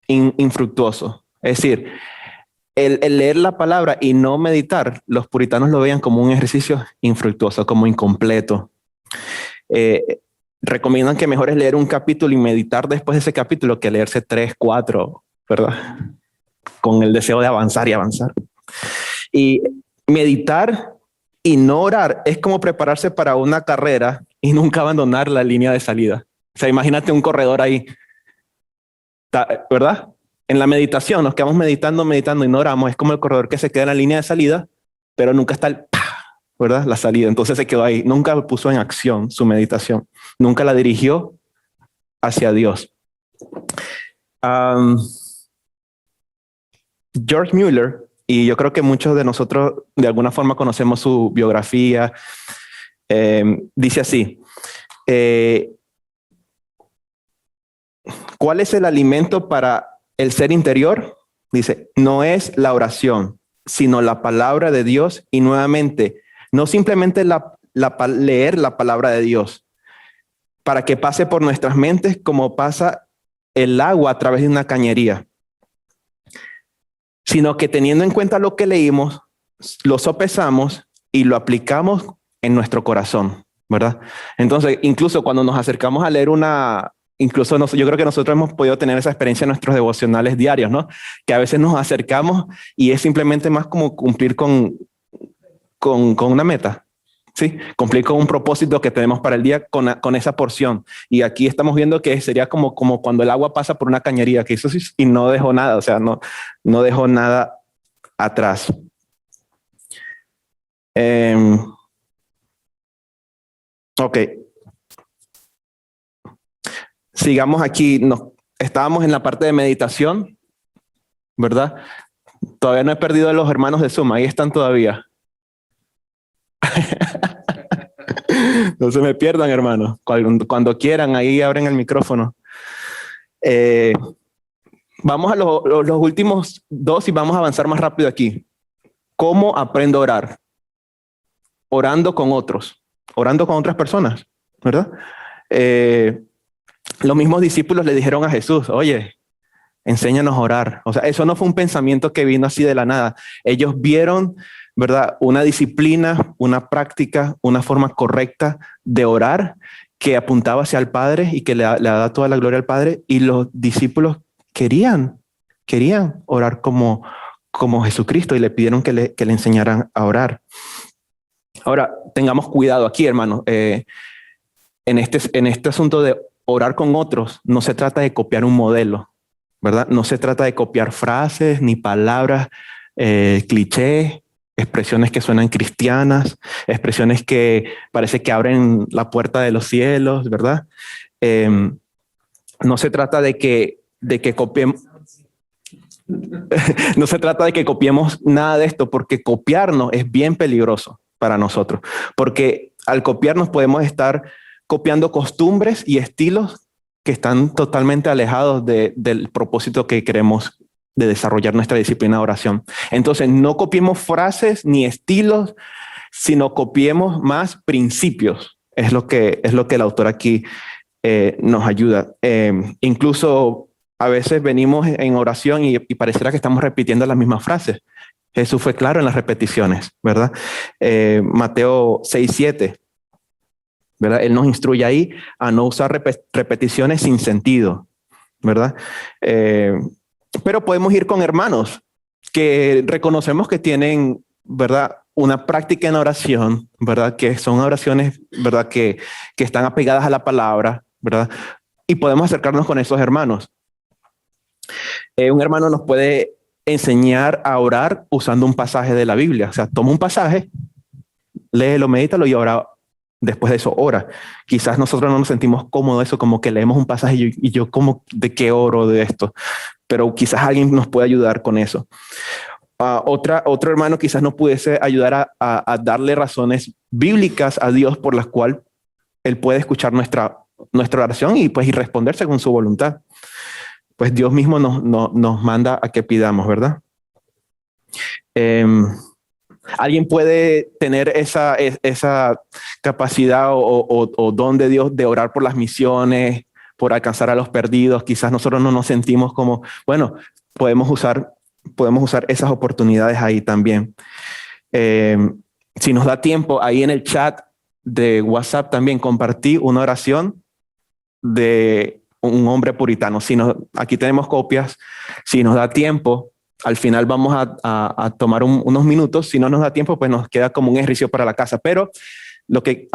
infructuoso. Es decir, el leer la palabra y no meditar, los puritanos lo veían como un ejercicio infructuoso, como incompleto. Recomiendan que mejor es leer un capítulo y meditar después de ese capítulo que leerse 3, 4, ¿verdad? Con el deseo de avanzar y avanzar. Y meditar y no orar es como prepararse para una carrera y nunca abandonar la línea de salida. O sea, imagínate un corredor ahí, ¿verdad? En la meditación nos quedamos meditando y no oramos. Es como el corredor que se queda en la línea de salida, pero nunca está ¿verdad? La salida. Entonces se quedó ahí. Nunca puso en acción su meditación. Nunca la dirigió hacia Dios. George Mueller, y yo creo que muchos de nosotros de alguna forma conocemos su biografía, dice así: ¿cuál es el alimento para el ser interior? Dice, no es la oración, sino la palabra de Dios. Y nuevamente, no simplemente leer la palabra de Dios para que pase por nuestras mentes como pasa el agua a través de una cañería, sino que teniendo en cuenta lo que leímos, lo sopesamos y lo aplicamos en nuestro corazón, ¿verdad? Entonces, incluso cuando nos acercamos a leer yo creo que nosotros hemos podido tener esa experiencia en nuestros devocionales diarios, ¿no? Que a veces nos acercamos y es simplemente más como cumplir con una meta, ¿sí? Cumplir con un propósito que tenemos para el día con esa porción. Y aquí estamos viendo que sería como cuando el agua pasa por una cañería, que hizo y no dejó nada, o sea, no dejó nada atrás. Ok. Sigamos aquí. Estábamos en la parte de meditación, ¿verdad? Todavía no he perdido a los hermanos de Zoom. Ahí están todavía. No se me pierdan, hermanos. Cuando quieran, ahí abren el micrófono. Vamos a los últimos 2 y vamos a avanzar más rápido aquí. ¿Cómo aprendo a orar? Orando con otros, orando con otras personas, ¿verdad? Los mismos discípulos le dijeron a Jesús, oye, enséñanos a orar. O sea, eso no fue un pensamiento que vino así de la nada. Ellos vieron, ¿verdad? Una disciplina, una práctica, una forma correcta de orar que apuntaba hacia el Padre y que le da toda la gloria al Padre. Y los discípulos querían orar como Jesucristo y le pidieron que le enseñaran a orar. Ahora, tengamos cuidado aquí, hermanos. En este asunto de orar con otros, no se trata de copiar un modelo, ¿verdad? No se trata de copiar frases ni palabras, clichés, expresiones que suenan cristianas, expresiones que parece que abren la puerta de los cielos, ¿verdad? no se trata de que copiemos. No se trata de que copiemos nada de esto, porque copiarnos es bien peligroso para nosotros, porque al copiarnos podemos estar copiando costumbres y estilos que están totalmente alejados del propósito que queremos de desarrollar nuestra disciplina de oración. Entonces, no copiemos frases ni estilos, sino copiemos más principios. Es lo que el autor aquí nos ayuda. Incluso a veces venimos en oración y pareciera que estamos repitiendo las mismas frases. Jesús fue claro en las repeticiones, ¿verdad? Mateo 6:7, ¿verdad? Él nos instruye ahí a no usar repeticiones sin sentido, ¿verdad? Pero podemos ir con hermanos que reconocemos que tienen, ¿verdad?, una práctica en oración, ¿verdad?, que son oraciones, ¿verdad?, que están apegadas a la palabra, ¿verdad? Y podemos acercarnos con esos hermanos. Un hermano nos puede enseñar a orar usando un pasaje de la Biblia. O sea, toma un pasaje, léelo, medítalo y ahora después de eso ora. Quizás nosotros no nos sentimos cómodos eso, como que leemos un pasaje y yo como, ¿de qué oro de esto? Pero quizás alguien nos puede ayudar con eso. Otro hermano quizás nos pudiese ayudar a darle razones bíblicas a Dios por las cuales Él puede escuchar nuestra oración y pues y responder según su voluntad. Pues Dios mismo nos manda a que pidamos, ¿verdad? Alguien puede tener esa capacidad o don de Dios de orar por las misiones, por alcanzar a los perdidos. Quizás nosotros no nos sentimos como, bueno, podemos usar esas oportunidades ahí también. Si nos da tiempo, ahí en el chat de WhatsApp también compartí una oración de un hombre puritano. Aquí tenemos copias. Si nos da tiempo, al final vamos a tomar unos minutos. Si no nos da tiempo, pues nos queda como un ejercicio para la casa. Pero lo que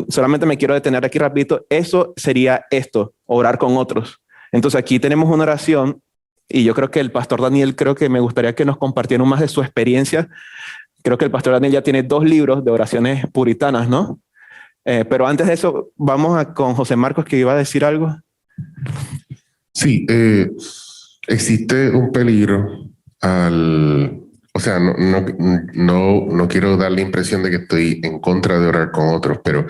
solamente me quiero detener aquí rapidito, eso sería esto, orar con otros. Entonces aquí tenemos una oración y yo creo que el pastor Daniel, creo que me gustaría que nos compartiera más de su experiencia. Creo que el pastor Daniel ya tiene 2 libros de oraciones puritanas, ¿no? Pero antes de eso, vamos con José Marcos, que iba a decir algo.
Sí, existe un peligro o sea, no quiero dar la impresión de que estoy en contra de orar con otros, pero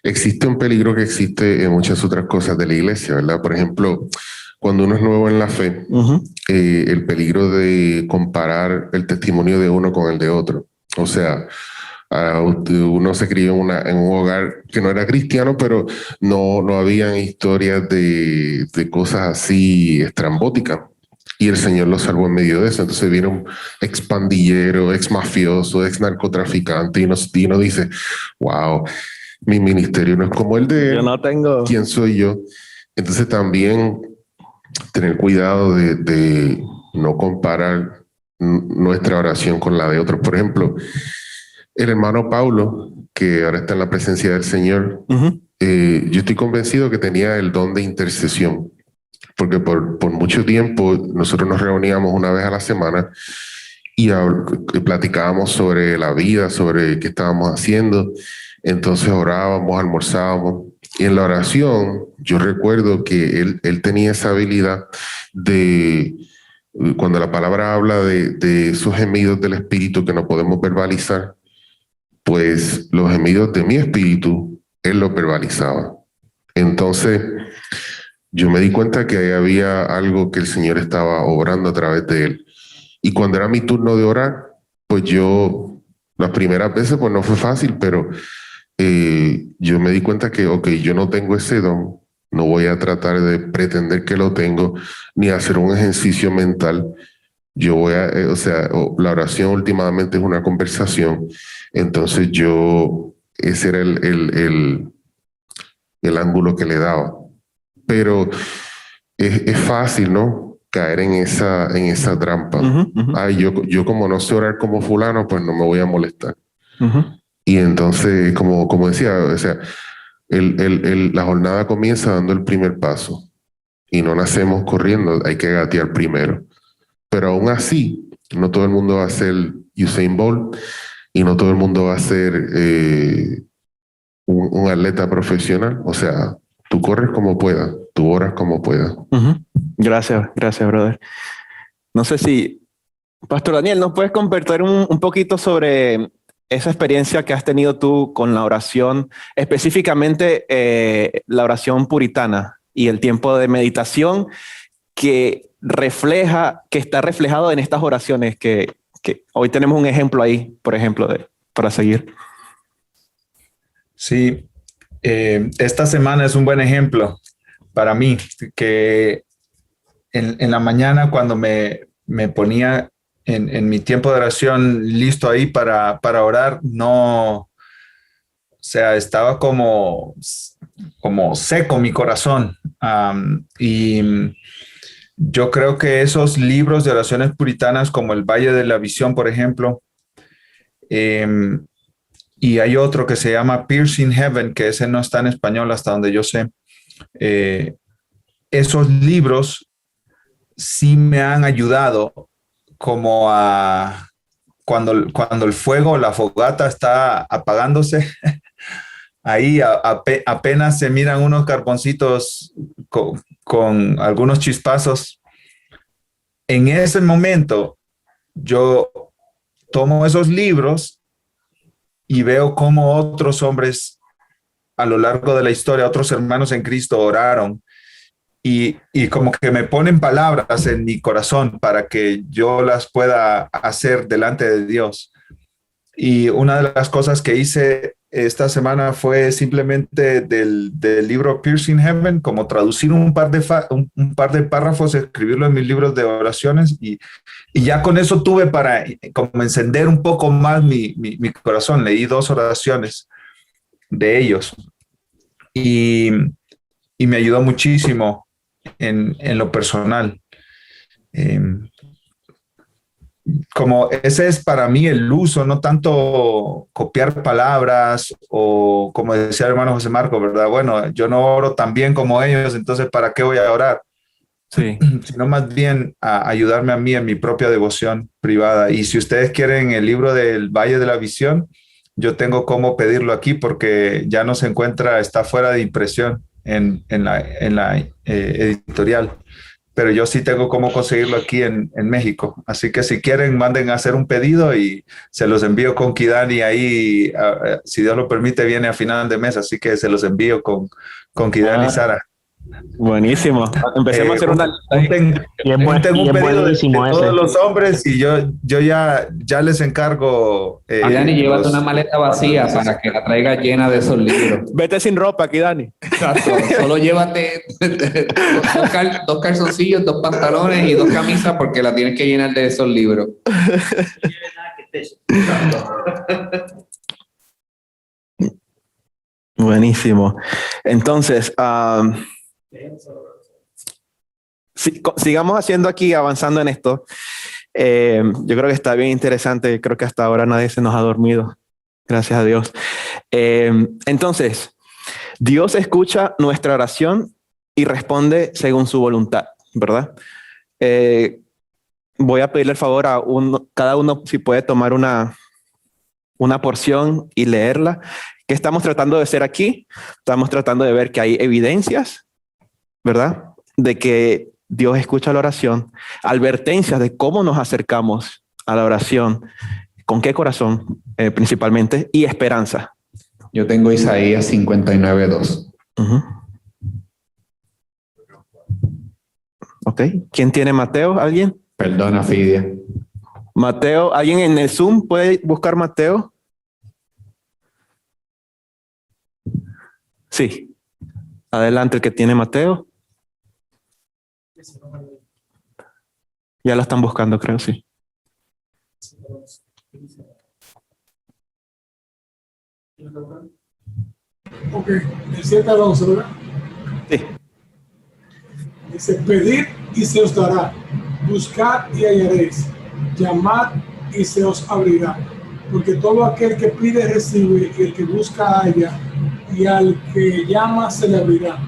existe un peligro que existe en muchas otras cosas de la iglesia, ¿verdad? Por ejemplo, cuando uno es nuevo en la fe, el peligro de comparar el testimonio de uno con el de otro. O sea, uno se crió en un hogar que no era cristiano, pero no habían historias de cosas así estrambóticas. Y el Señor lo salvó en medio de eso. Entonces viene un ex pandillero, ex mafioso, ex narcotraficante y nos dice, wow, mi ministerio no es como el de él.
Yo no tengo.
¿Quién soy yo? Entonces también tener cuidado de no comparar nuestra oración con la de otros. Por ejemplo, el hermano Paulo, que ahora está en la presencia del Señor, yo estoy convencido que tenía el don de intercesión, porque por mucho tiempo nosotros nos reuníamos una vez a la semana y platicábamos sobre la vida, sobre qué estábamos haciendo. Entonces orábamos, almorzábamos. Y en la oración, yo recuerdo que él tenía esa habilidad de, cuando la palabra habla de esos gemidos del espíritu que no podemos verbalizar, pues los gemidos de mi espíritu, él los verbalizaba. Entonces, yo me di cuenta que ahí había algo que el Señor estaba obrando a través de él. Y cuando era mi turno de orar, pues yo, las primeras veces, pues no fue fácil, pero yo me di cuenta que, yo no tengo ese don, no voy a tratar de pretender que lo tengo, ni hacer un ejercicio mental. Yo voy la oración últimamente es una conversación. Entonces ese era el ángulo que le daba. Pero es fácil, ¿no?, caer en esa trampa. Ay, yo como no sé orar como fulano, pues no me voy a molestar. Y entonces, como decía, o sea, la jornada comienza dando el primer paso y no nacemos corriendo, hay que gatear primero. Pero aún así, no todo el mundo va a ser Usain Bolt y no todo el mundo va a ser un atleta profesional. O sea, tú corres como puedas. tú oras como puedas.
Gracias, gracias, brother. No sé si, Pastor Daniel, ¿nos puedes compartir un poquito sobre esa experiencia que has tenido tú con la oración, específicamente la oración puritana y el tiempo de meditación que está reflejado en estas oraciones que hoy tenemos un ejemplo ahí, por ejemplo, para seguir?
Sí, esta semana es un buen ejemplo para mí, que en la mañana cuando me ponía en mi tiempo de oración listo ahí para orar, no, o sea, estaba como seco mi corazón. Y yo creo que esos libros de oraciones puritanas como el Valle de la Visión, por ejemplo, y hay otro que se llama Piercing Heaven, que ese no está en español hasta donde yo sé. Esos libros sí me han ayudado como a cuando el fuego, la fogata está apagándose, ahí apenas se miran unos carboncitos con algunos chispazos. En ese momento yo tomo esos libros y veo cómo otros hombres a lo largo de la historia, otros hermanos en Cristo oraron y como que me ponen palabras en mi corazón para que yo las pueda hacer delante de Dios. Y una de las cosas que hice esta semana fue simplemente del libro Piercing Heaven, como traducir un par de párrafos, escribirlo en mis libros de oraciones y ya con eso tuve para como encender un poco más mi corazón. Leí 2 oraciones de ellos y me ayudó muchísimo en lo personal. Como ese es para mí el uso, no tanto copiar palabras o como decía el hermano José Marco, ¿verdad? Bueno, yo no oro tan bien como ellos, entonces ¿para qué voy a orar?
Sí.
Sino más bien a ayudarme a mí en mi propia devoción privada. Y si ustedes quieren el libro del Valle de la Visión, yo tengo cómo pedirlo aquí porque ya no se encuentra, está fuera de impresión en la editorial. Pero yo sí tengo cómo conseguirlo aquí en México. Así que si quieren, manden a hacer un pedido y se los envío con Kidani y ahí, si Dios lo permite, viene a final de mes. Así que se los envío con Kidani y Sara.
Buenísimo. Empecemos a hacer una lista ahí.
Tengo un pedido de
buenísimo
todos
ese.
los hombres y yo ya les encargo.
Dani, llévate una maleta vacía para que la traiga llena de esos libros.
Vete sin ropa aquí, Dani.
Exacto. Solo llévate 2 calzoncillos, 2 pantalones y 2 camisas porque la tienes que llenar de esos libros.
Buenísimo. Entonces, sigamos haciendo aquí, avanzando en esto. Yo creo que está bien interesante. Creo que hasta ahora nadie se nos ha dormido. Gracias a Dios. Entonces, Dios escucha nuestra oración y responde según su voluntad, ¿verdad? Voy a pedirle el favor a cada uno si puede tomar una porción y leerla. ¿Qué estamos tratando de hacer aquí? Estamos tratando de ver que hay evidencias, ¿verdad? De que Dios escucha la oración, advertencias de cómo nos acercamos a la oración, con qué corazón principalmente, y esperanza.
Yo tengo Isaías 59:2.
Ok. ¿Quién tiene Mateo? ¿Alguien?
Perdona, Fidia.
Mateo, ¿alguien en el Zoom puede buscar Mateo? Sí. Adelante, el que tiene Mateo. Ya lo están buscando, creo, sí.
Ok, del 7 al 11, ¿verdad?
Sí.
Dice, pedid y se os dará, buscad y hallaréis, llamad y se os abrirá. Porque todo aquel que pide recibe, y el que busca halla, y al que llama se le abrirá.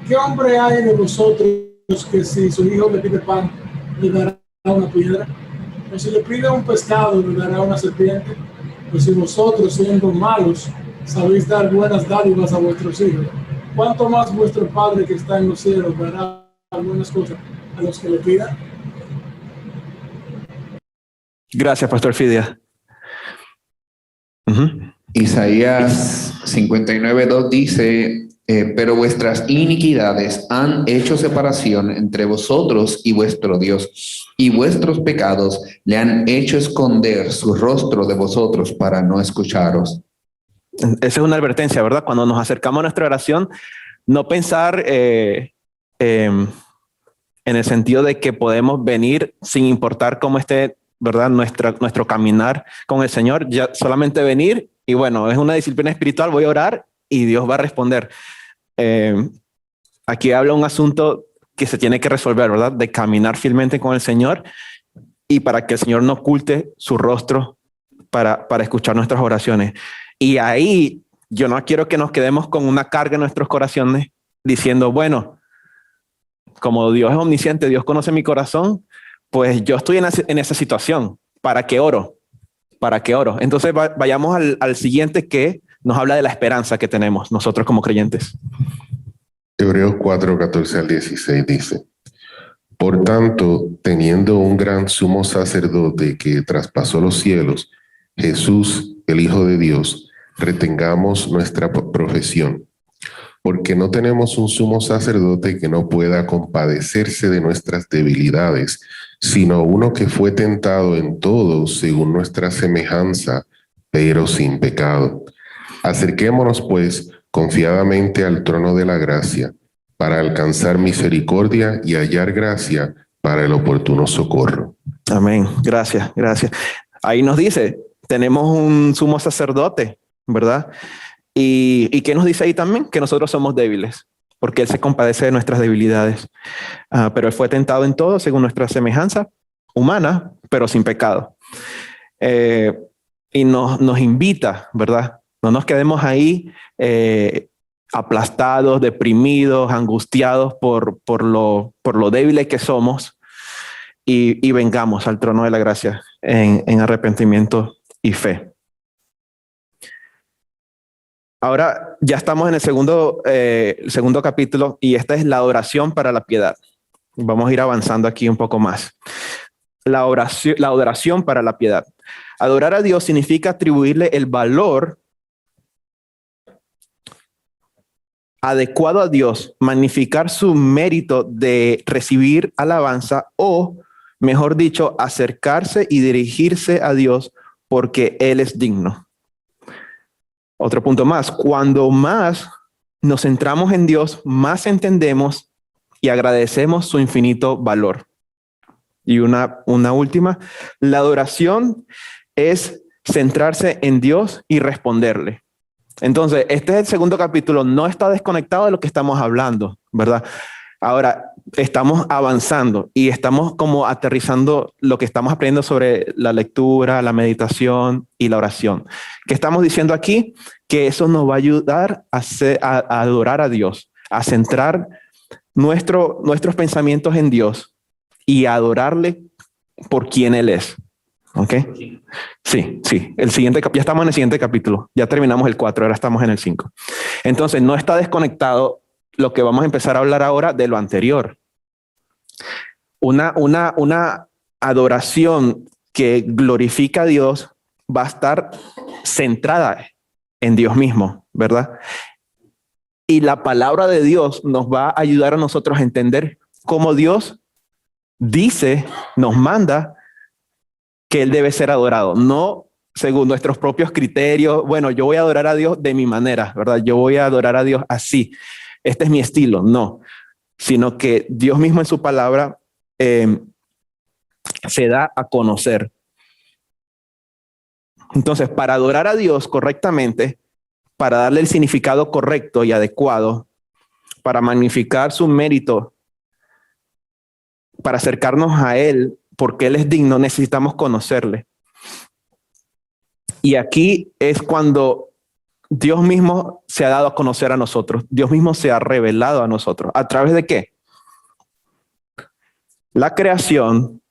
¿Qué hombre hay de vosotros que si su hijo le pide pan, le dará una piedra? O si le pide un pescado, le dará una serpiente? Pues si vosotros, siendo malos, sabéis dar buenas dádivas a vuestros hijos, ¿cuánto más vuestro Padre que está en los cielos dará algunas cosas a los que le pidan?
Gracias, Pastor Fidia.
Isaías 59:2 dice, pero vuestras iniquidades han hecho separación entre vosotros y vuestro Dios, y vuestros pecados le han hecho esconder su rostro de vosotros para no escucharos.
Esa es una advertencia, ¿verdad? Cuando nos acercamos a nuestra oración, no pensar en el sentido de que podemos venir sin importar cómo esté, ¿verdad? Nuestro caminar con el Señor, ya solamente venir y bueno, es una disciplina espiritual, voy a orar y Dios va a responder. Aquí habla un asunto que se tiene que resolver, ¿verdad? De caminar fielmente con el Señor y para que el Señor no oculte su rostro para escuchar nuestras oraciones. Y ahí yo no quiero que nos quedemos con una carga en nuestros corazones diciendo, bueno, como Dios es omnisciente, Dios conoce mi corazón, pues yo estoy en esa situación. ¿Para qué oro? ¿Para qué oro? Entonces vayamos al siguiente, que nos habla de la esperanza que tenemos nosotros como creyentes.
Hebreos 4:14-16 dice: Por tanto, teniendo un gran sumo sacerdote que traspasó los cielos, Jesús, el Hijo de Dios, retengamos nuestra profesión, porque no tenemos un sumo sacerdote que no pueda compadecerse de nuestras debilidades, sino uno que fue tentado en todo según nuestra semejanza, pero sin pecado. Acerquémonos, pues, confiadamente al trono de la gracia, para alcanzar misericordia y hallar gracia para el oportuno socorro.
Amén. Gracias, gracias. Ahí nos dice, tenemos un sumo sacerdote, ¿verdad? ¿Y qué nos dice ahí también? Que nosotros somos débiles, porque Él se compadece de nuestras debilidades. Pero Él fue tentado en todo según nuestra semejanza humana, pero sin pecado. Y nos invita, ¿verdad? No nos quedemos ahí aplastados, deprimidos, angustiados por lo débiles que somos y vengamos al trono de la gracia en arrepentimiento y fe. Ahora ya estamos en el segundo capítulo y esta es la adoración para la piedad. Vamos a ir avanzando aquí un poco más. La adoración para la piedad. Adorar a Dios significa atribuirle el valor adecuado a Dios, magnificar su mérito de recibir alabanza o, mejor dicho, acercarse y dirigirse a Dios porque Él es digno. Otro punto más, cuando más nos centramos en Dios, más entendemos y agradecemos su infinito valor. Y una última, la adoración es centrarse en Dios y responderle. Entonces, este es el segundo capítulo, no está desconectado de lo que estamos hablando, ¿verdad? Ahora, estamos avanzando y estamos como aterrizando lo que estamos aprendiendo sobre la lectura, la meditación y la oración. ¿Qué estamos diciendo aquí? Que eso nos va a ayudar a adorar a Dios, a centrar nuestros pensamientos en Dios y a adorarle por quien Él es. ¿Ok? Sí. Ya estamos en el siguiente capítulo. Ya terminamos el 4, ahora estamos en el 5. Entonces, no está desconectado lo que vamos a empezar a hablar ahora de lo anterior. Una adoración que glorifica a Dios va a estar centrada en Dios mismo, ¿verdad? Y la palabra de Dios nos va a ayudar a nosotros a entender cómo Dios dice, nos manda que Él debe ser adorado, no según nuestros propios criterios. Bueno, yo voy a adorar a Dios de mi manera, ¿verdad? Yo voy a adorar a Dios así. Este es mi estilo, no. Sino que Dios mismo en su palabra se da a conocer. Entonces, para adorar a Dios correctamente, para darle el significado correcto y adecuado, para magnificar su mérito, para acercarnos a Él, porque Él es digno, necesitamos conocerle. Y aquí es cuando Dios mismo se ha dado a conocer a nosotros. Dios mismo se ha revelado a nosotros. ¿A través de qué? La creación.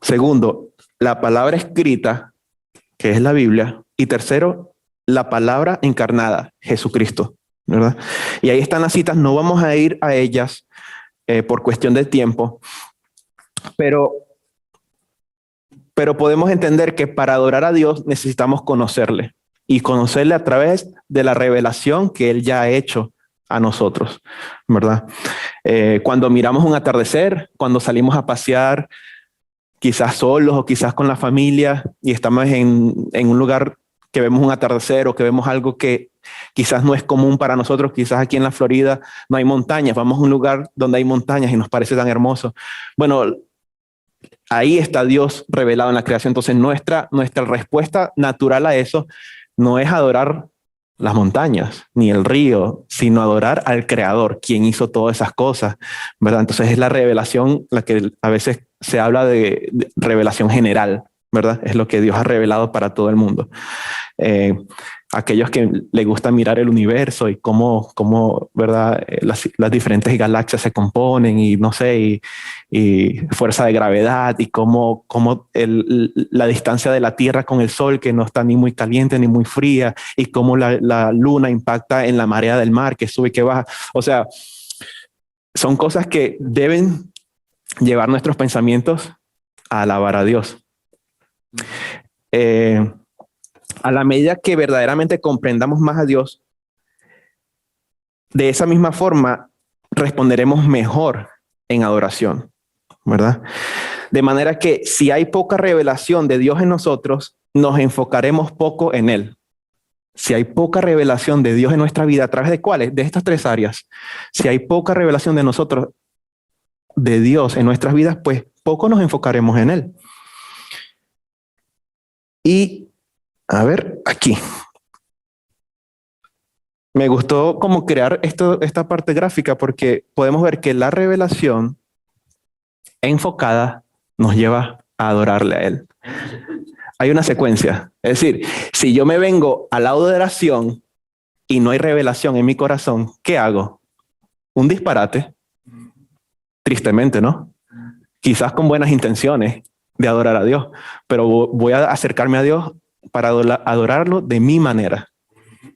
Segundo, la palabra escrita, que es la Biblia. Y tercero, la palabra encarnada, Jesucristo. ¿verdad? Y ahí están las citas, no vamos a ir a ellas por cuestión de tiempo, pero podemos entender que para adorar a Dios necesitamos conocerle y conocerle a través de la revelación que Él ya ha hecho a nosotros, ¿verdad? Cuando miramos un atardecer, cuando salimos a pasear, quizás solos o quizás con la familia y estamos en un lugar que vemos un atardecer o que vemos algo que quizás no es común para nosotros, quizás aquí en la Florida no hay montañas, vamos a un lugar donde hay montañas y nos parece tan hermoso. Bueno, ahí está Dios revelado en la creación. Entonces nuestra respuesta natural a eso no es adorar las montañas ni el río, sino adorar al Creador, quien hizo todas esas cosas, ¿verdad? Entonces es la revelación, la que a veces se habla de revelación general, ¿verdad? Es lo que Dios ha revelado para todo el mundo. Aquellos que les gusta mirar el universo y cómo ¿verdad? Las diferentes galaxias se componen y no sé, y fuerza de gravedad y cómo la distancia de la Tierra con el Sol, que no está ni muy caliente ni muy fría, y cómo la luna impacta en la marea del mar, que sube y que baja. O sea, son cosas que deben llevar nuestros pensamientos a alabar a Dios. A la medida que verdaderamente comprendamos más a Dios, de esa misma forma responderemos mejor en adoración, ¿verdad? De manera que si hay poca revelación de Dios en nosotros, nos enfocaremos poco en Él. Si hay poca revelación de Dios en nuestra vida, ¿a través de cuáles? De estas tres áreas. Si hay poca revelación de nosotros, de Dios en nuestras vidas, pues poco nos enfocaremos en Él. Y a ver, aquí. Me gustó como crear esta parte gráfica porque podemos ver que la revelación enfocada nos lleva a adorarle a Él. Hay una secuencia. Es decir, si yo me vengo al lado de adoración y no hay revelación en mi corazón, ¿qué hago? Un disparate. Tristemente, ¿no? Quizás con buenas intenciones de adorar a Dios, pero voy a acercarme a Dios para adorarlo de mi manera,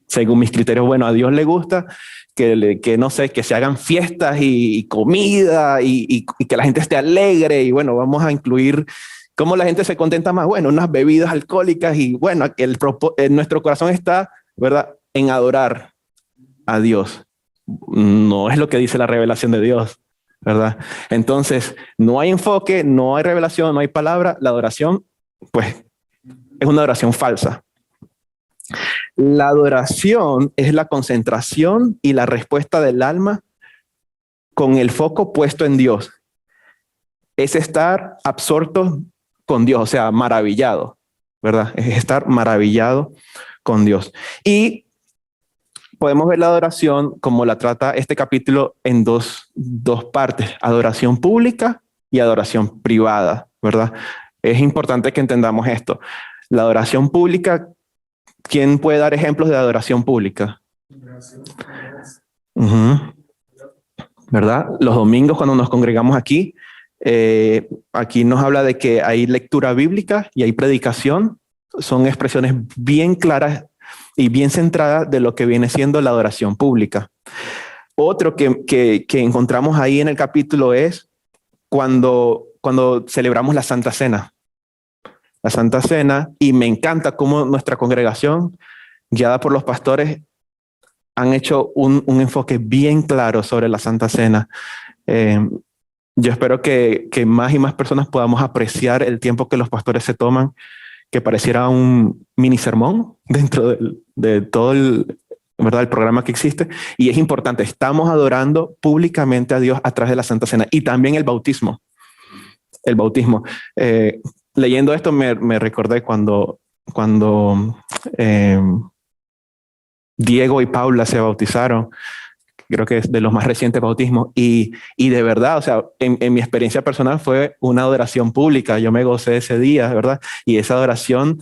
según mis criterios. Bueno, a Dios le gusta que no sé, que se hagan fiestas y comida y que la gente esté alegre, y bueno, vamos a incluir cómo la gente se contenta más, bueno, unas bebidas alcohólicas, y bueno, nuestro corazón está, ¿verdad?, en adorar a Dios. No es lo que dice la revelación de Dios, ¿verdad? Entonces, no hay enfoque, no hay revelación, no hay palabra. La adoración, pues, es una adoración falsa. La adoración es la concentración y la respuesta del alma con el foco puesto en Dios. Es estar absorto con Dios, o sea, maravillado, ¿verdad? Es estar maravillado con Dios. Y podemos ver la adoración como la trata este capítulo en dos partes: adoración pública y adoración privada, ¿verdad? Es importante que entendamos esto. La adoración pública, ¿quién puede dar ejemplos de adoración pública? ¿Verdad? Los domingos cuando nos congregamos aquí, aquí nos habla de que hay lectura bíblica y hay predicación. Son expresiones bien claras y bien centradas de lo que viene siendo la adoración pública. Otro que encontramos ahí en el capítulo es cuando celebramos la Santa Cena. La Santa Cena, y me encanta cómo nuestra congregación, guiada por los pastores, han hecho un enfoque bien claro sobre la Santa Cena. Yo espero que más y más personas podamos apreciar el tiempo que los pastores se toman, que pareciera un mini sermón dentro de todo ¿verdad?, el programa que existe. Y es importante, estamos adorando públicamente a Dios a través de la Santa Cena, y también el bautismo. El bautismo. Leyendo esto me recordé cuando Diego y Paula se bautizaron. Creo que es de los más recientes bautismos, y de verdad, o sea, en mi experiencia personal fue una adoración pública. Yo me gocé ese día, ¿verdad? Y esa adoración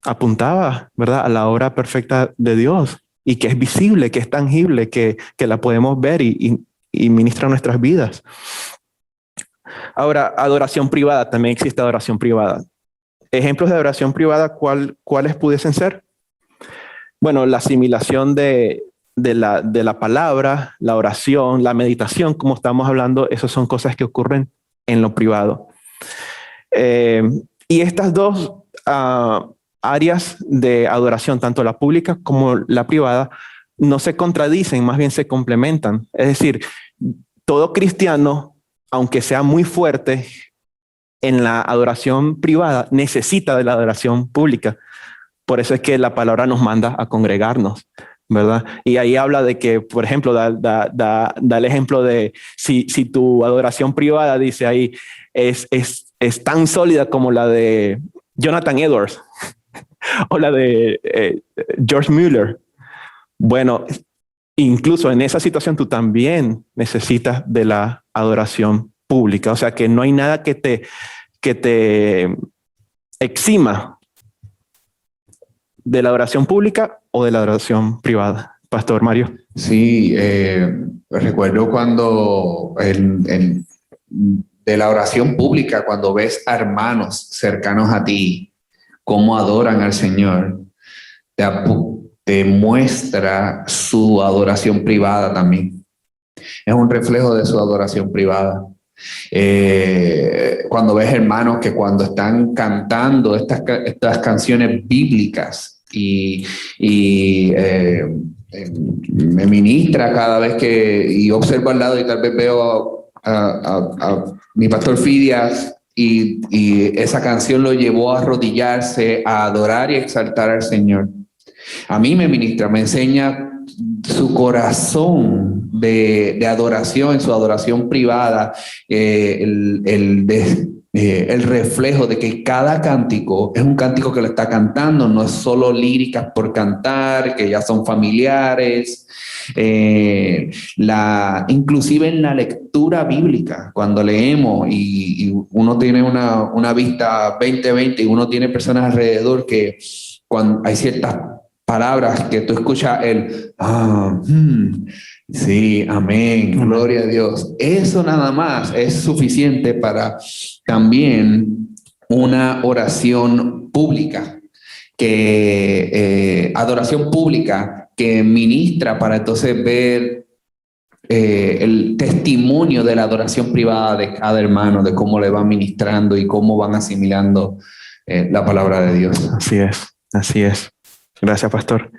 apuntaba, ¿verdad?, a la obra perfecta de Dios, y que es visible, que es tangible, que la podemos ver y ministra nuestras vidas. Ahora, adoración privada, también existe adoración privada. Ejemplos de adoración privada, ¿cuáles pudiesen ser? Bueno, la asimilación de de la palabra, la oración, la meditación, como estamos hablando, esas son cosas que ocurren en lo privado. Y estas dos áreas de adoración, tanto la pública como la privada, no se contradicen, más bien se complementan. Es decir, todo cristiano, aunque sea muy fuerte en la adoración privada, necesita de la adoración pública. Por eso es que la palabra nos manda a congregarnos, ¿verdad? Y ahí habla de que, por ejemplo, da el ejemplo de si tu adoración privada, dice ahí, es tan sólida como la de Jonathan Edwards o la de George Mueller. Bueno, incluso en esa situación tú también necesitas de la adoración pública. O sea que no hay nada que te exima de la adoración pública o de la adoración privada. Pastor Mario.
Sí, recuerdo cuando de la oración pública, cuando ves a hermanos cercanos a ti, cómo adoran al Señor, te muestra su adoración privada también. Es un reflejo de su adoración privada. Cuando ves hermanos que cuando están cantando estas canciones bíblicas y me ministra cada vez y observo al lado y tal vez veo a mi pastor Fidias y esa canción lo llevó a arrodillarse, a adorar y exaltar al Señor. A mí me ministra, me enseña su corazón de adoración, su adoración privada, el reflejo de que cada cántico es un cántico que lo está cantando, no es solo líricas por cantar, que ya son familiares. Inclusive en la lectura bíblica, cuando leemos y uno tiene una vista 20/20 y uno tiene personas alrededor que cuando hay ciertas palabras que tú escuchas sí, amén, gloria a Dios. Eso nada más es suficiente para también una oración pública, adoración pública que ministra para entonces ver el testimonio de la adoración privada de cada hermano, de cómo le van ministrando y cómo van asimilando la palabra de Dios.
Así es, así es. Gracias, pastor.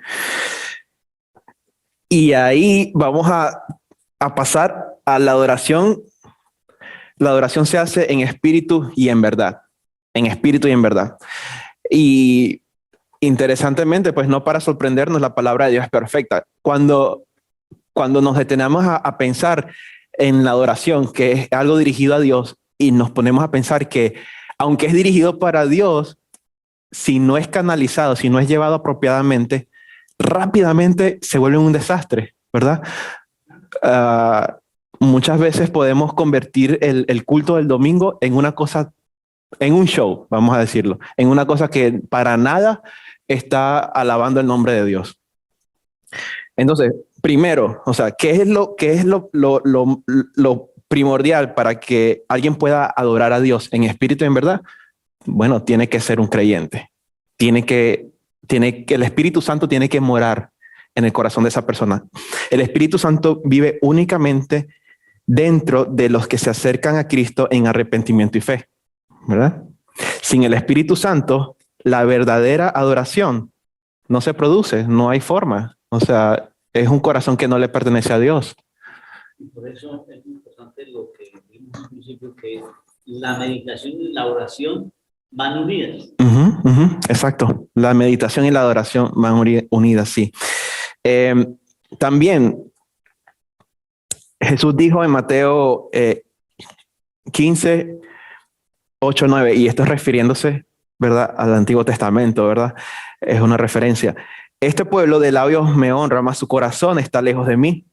Y ahí vamos a pasar a la adoración. La adoración se hace en espíritu y en verdad. En espíritu y en verdad. Y interesantemente, pues no para sorprendernos, la palabra de Dios es perfecta. Cuando nos detenemos a pensar en la adoración, que es algo dirigido a Dios, y nos ponemos a pensar que aunque es dirigido para Dios, si no es canalizado, si no es llevado apropiadamente, rápidamente se vuelve un desastre, ¿verdad? Muchas veces podemos convertir el culto del domingo en una cosa, en un show, vamos a decirlo, en una cosa que para nada está alabando el nombre de Dios. Entonces, primero, o sea, ¿qué es lo primordial para que alguien pueda adorar a Dios en espíritu y en verdad? Bueno, tiene que ser un creyente. El Espíritu Santo tiene que morar en el corazón de esa persona. El Espíritu Santo vive únicamente dentro de los que se acercan a Cristo en arrepentimiento y fe, ¿verdad? Sin el Espíritu Santo, la verdadera adoración no se produce, no hay forma. O sea, es un corazón que no le pertenece a Dios.
Y por eso es importante lo que vimos al principio, que la meditación y la oración van unidas.
Exacto. La meditación y la adoración van unidas, sí. También Jesús dijo en Mateo 15, 8, 9, y esto es refiriéndose, ¿verdad?, al Antiguo Testamento, ¿verdad? Es una referencia. Este pueblo de labios me honra, mas su corazón está lejos de mí,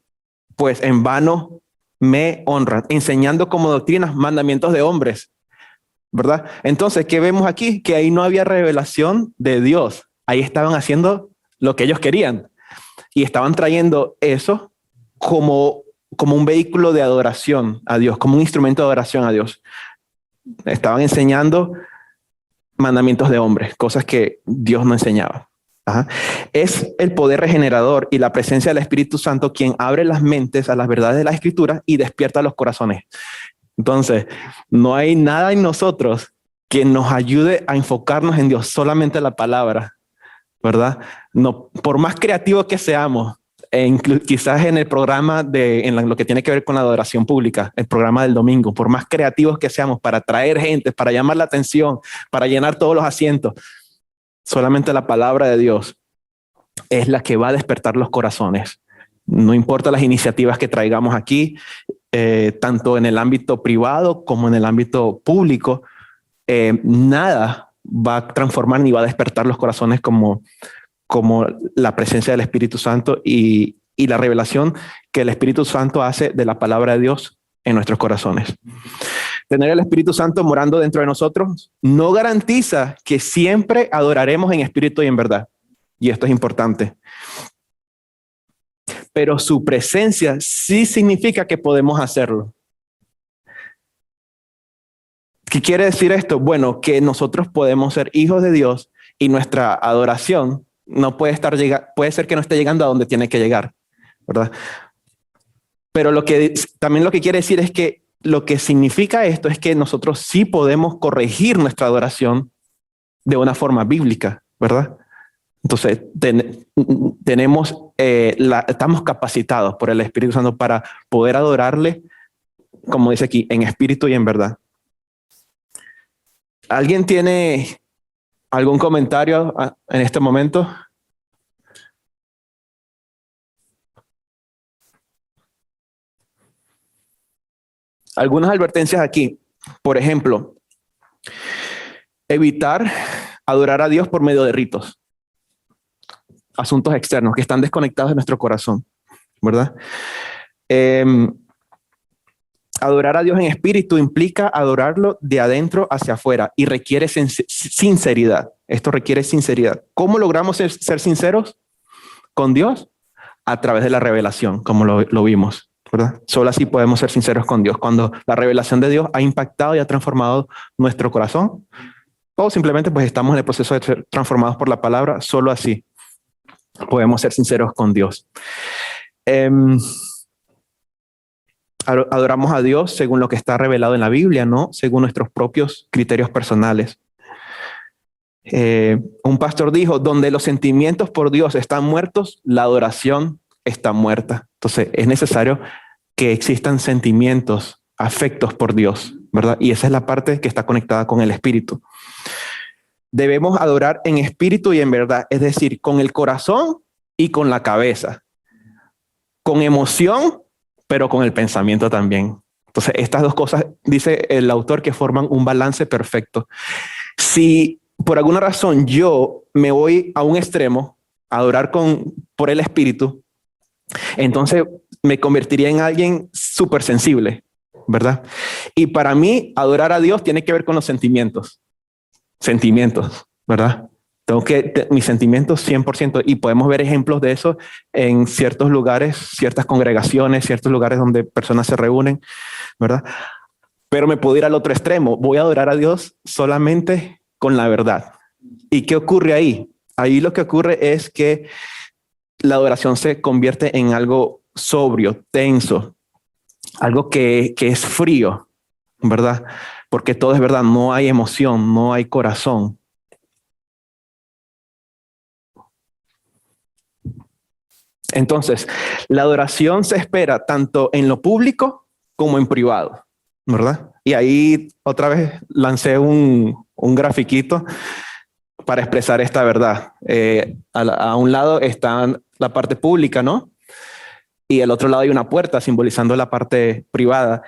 pues en vano me honran, enseñando como doctrinas mandamientos de hombres, ¿verdad? Entonces, ¿qué vemos aquí? Que ahí no había revelación de Dios. Ahí estaban haciendo lo que ellos querían y estaban trayendo eso como un vehículo de adoración a Dios, como un instrumento de adoración a Dios. Estaban enseñando mandamientos de hombres, cosas que Dios no enseñaba. Ajá. Es el poder regenerador y la presencia del Espíritu Santo quien abre las mentes a las verdades de la Escritura y despierta los corazones. Entonces, no hay nada en nosotros que nos ayude a enfocarnos en Dios, solamente la palabra, ¿verdad? No, por más creativos que seamos, quizás en el programa lo que tiene que ver con la adoración pública, el programa del domingo, por más creativos que seamos para atraer gente, para llamar la atención, para llenar todos los asientos, solamente la palabra de Dios es la que va a despertar los corazones. No importa las iniciativas que traigamos aquí, tanto en el ámbito privado como en el ámbito público, nada va a transformar ni va a despertar los corazones como la presencia del Espíritu Santo y la revelación que el Espíritu Santo hace de la palabra de Dios en nuestros corazones. Tener el Espíritu Santo morando dentro de nosotros no garantiza que siempre adoraremos en espíritu y en verdad. Y esto es importante. Pero su presencia sí significa que podemos hacerlo. ¿Qué quiere decir esto? Bueno, que nosotros podemos ser hijos de Dios y nuestra adoración no puede puede ser que no esté llegando a donde tiene que llegar, ¿verdad? Pero también lo que quiere decir es que lo que significa esto es que nosotros sí podemos corregir nuestra adoración de una forma bíblica, ¿verdad? Entonces, estamos capacitados por el Espíritu Santo para poder adorarle, como dice aquí, en espíritu y en verdad. ¿Alguien tiene algún comentario en este momento? Algunas advertencias aquí. Por ejemplo, evitar adorar a Dios por medio de ritos, asuntos externos que están desconectados de nuestro corazón, ¿verdad? Adorar a Dios en espíritu implica adorarlo de adentro hacia afuera y requiere sinceridad. Esto requiere sinceridad. ¿Cómo logramos ser sinceros con Dios? A través de la revelación, como lo vimos, ¿verdad? Solo así podemos ser sinceros con Dios. Cuando la revelación de Dios ha impactado y ha transformado nuestro corazón, o simplemente pues estamos en el proceso de ser transformados por la palabra, solo así podemos ser sinceros con Dios. Adoramos a Dios según lo que está revelado en la Biblia, no según nuestros propios criterios personales. Un pastor dijo, donde los sentimientos por Dios están muertos, la adoración está muerta. Entonces es necesario que existan sentimientos, afectos por Dios, ¿verdad? Y esa es la parte que está conectada con el espíritu. Debemos adorar en espíritu y en verdad, es decir, con el corazón y con la cabeza, con emoción, pero con el pensamiento también. Entonces, estas dos cosas, dice el autor, que forman un balance perfecto. Si por alguna razón yo me voy a un extremo, a adorar por el espíritu, entonces me convertiría en alguien súper sensible, ¿verdad? Y para mí, adorar a Dios tiene que ver con los sentimientos, ¿verdad? Tengo mis sentimientos 100%, y podemos ver ejemplos de eso en ciertos lugares, ciertas congregaciones, ciertos lugares donde personas se reúnen, ¿verdad? Pero me puedo ir al otro extremo. Voy a adorar a Dios solamente con la verdad. ¿Y qué ocurre ahí? Ahí lo que ocurre es que la adoración se convierte en algo sobrio, tenso, algo que es frío, ¿verdad? Porque todo es verdad, no hay emoción, no hay corazón. Entonces, la adoración se espera tanto en lo público como en privado, ¿verdad? Y ahí otra vez lancé un grafiquito para expresar esta verdad. A un lado está la parte pública, ¿no? Y al otro lado hay una puerta simbolizando la parte privada,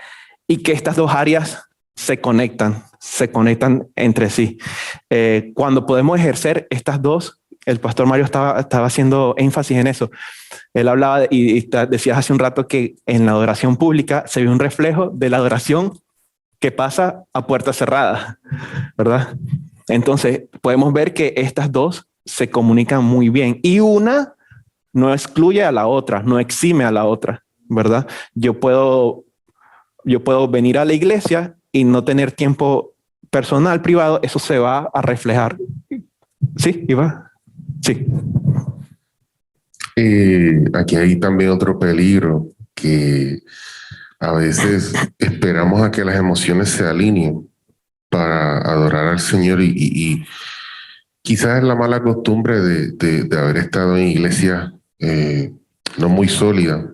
y que estas dos áreas se conectan entre sí. Cuando podemos ejercer estas dos, el pastor Mario estaba haciendo énfasis en eso. Él hablaba y decías hace un rato que en la adoración pública se ve un reflejo de la adoración que pasa a puerta cerrada, ¿verdad? Entonces podemos ver que estas dos se comunican muy bien, y una no excluye a la otra, no exime a la otra, ¿verdad? Yo puedo venir a la iglesia y no tener tiempo personal, privado, eso se va a reflejar. ¿Sí, Iva? Sí.
Aquí hay también otro peligro, que a veces esperamos a que las emociones se alineen para adorar al Señor y quizás es la mala costumbre de haber estado en iglesias no muy sólidas,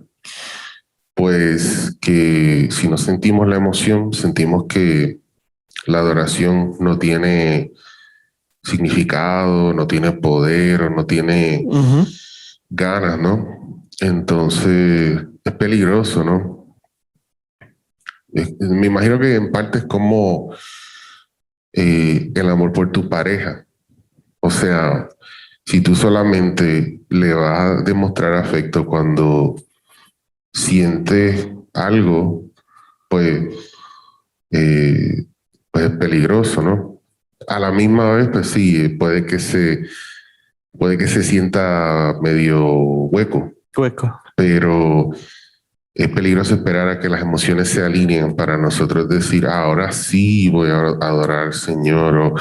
pues que si no sentimos la emoción, sentimos que la adoración no tiene significado, no tiene poder o no tiene ganas, ¿no? Entonces es peligroso, ¿no? Me imagino que en parte es como el amor por tu pareja. O sea, si tú solamente le vas a demostrar afecto cuando sientes algo, pues, pues es peligroso, ¿no? A la misma vez, pues sí, puede que se sienta medio hueco, pero es peligroso esperar a que las emociones se alineen para nosotros decir, ahora sí voy a adorar al Señor. O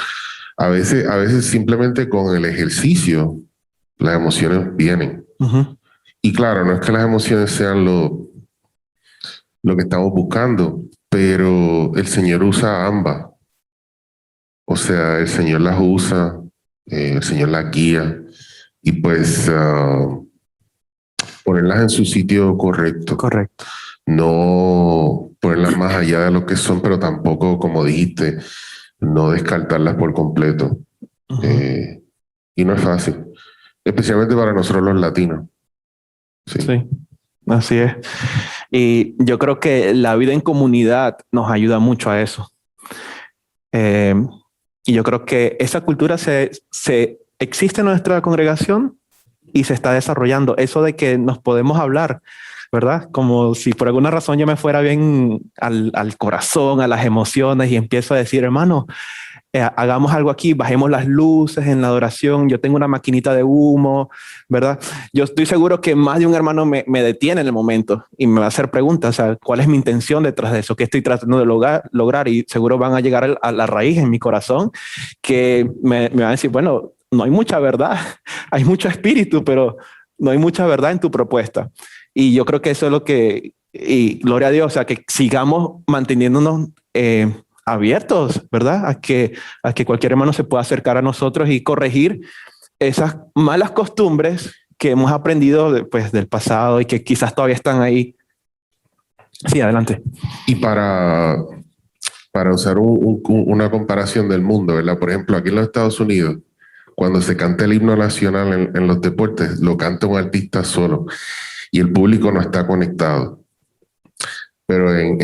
a veces simplemente con el ejercicio las emociones vienen. Y claro, no es que las emociones sean lo que estamos buscando, pero el Señor usa ambas. O sea, el Señor las usa, el Señor las guía y pues ponerlas en su sitio correcto.
Correcto.
No ponerlas más allá de lo que son, pero tampoco, como dijiste, no descartarlas por completo. Y no es fácil, especialmente para nosotros los latinos.
Sí, así es. Y yo creo que la vida en comunidad nos ayuda mucho a eso. Y yo creo que esa cultura se existe en nuestra congregación y se está desarrollando. Eso de que nos podemos hablar, ¿verdad? Como si por alguna razón yo me fuera bien al corazón, a las emociones y empiezo a decir, hermano, hagamos algo aquí, bajemos las luces en la adoración, yo tengo una maquinita de humo, ¿verdad? Yo estoy seguro que más de un hermano me detiene en el momento y me va a hacer preguntas, o sea, ¿cuál es mi intención detrás de eso? ¿Qué estoy tratando de lograr? Y seguro van a llegar a la raíz en mi corazón que me van a decir, bueno, no hay mucha verdad, hay mucho espíritu, pero no hay mucha verdad en tu propuesta. Y yo creo que eso es lo que, y gloria a Dios, o sea, que sigamos manteniéndonos abiertos, ¿verdad? A que cualquier hermano se pueda acercar a nosotros y corregir esas malas costumbres que hemos aprendido del pasado y que quizás todavía están ahí. Sí, adelante.
Y para usar una comparación del mundo, ¿verdad? Por ejemplo, aquí en los Estados Unidos, cuando se canta el himno nacional en los deportes, lo canta un artista solo y el público no está conectado. Pero en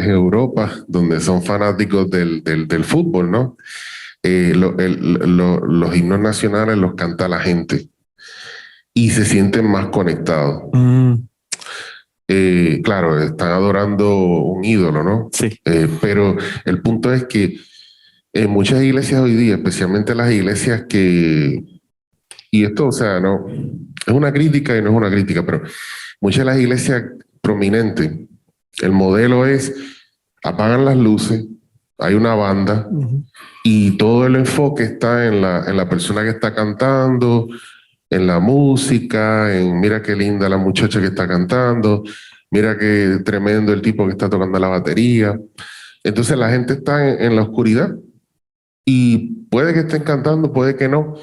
Europa, donde son fanáticos del fútbol, ¿no? Los himnos nacionales los canta la gente y se sienten más conectados. Claro, están adorando un ídolo, ¿no?
Sí.
Pero el punto es que en muchas iglesias hoy día, especialmente las iglesias y esto, o sea, no, es una crítica y no es una crítica, pero muchas de las iglesias prominentes, el modelo es apagan las luces, hay una banda y todo el enfoque está en la persona que está cantando, en la música, en mira qué linda la muchacha que está cantando, mira qué tremendo el tipo que está tocando la batería. Entonces la gente está en la oscuridad y puede que estén cantando, puede que no,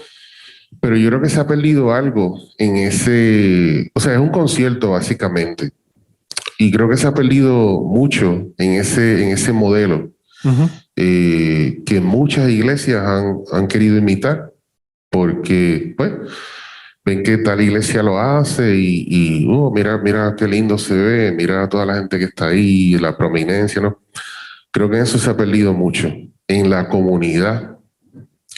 pero yo creo que se ha perdido algo en ese, o sea, es un concierto básicamente. Y creo que se ha perdido mucho en ese modelo que muchas iglesias han querido imitar porque, pues, ven que tal iglesia lo hace y mira qué lindo se ve, mira a toda la gente que está ahí, la prominencia, ¿no? Creo que eso se ha perdido mucho en la comunidad,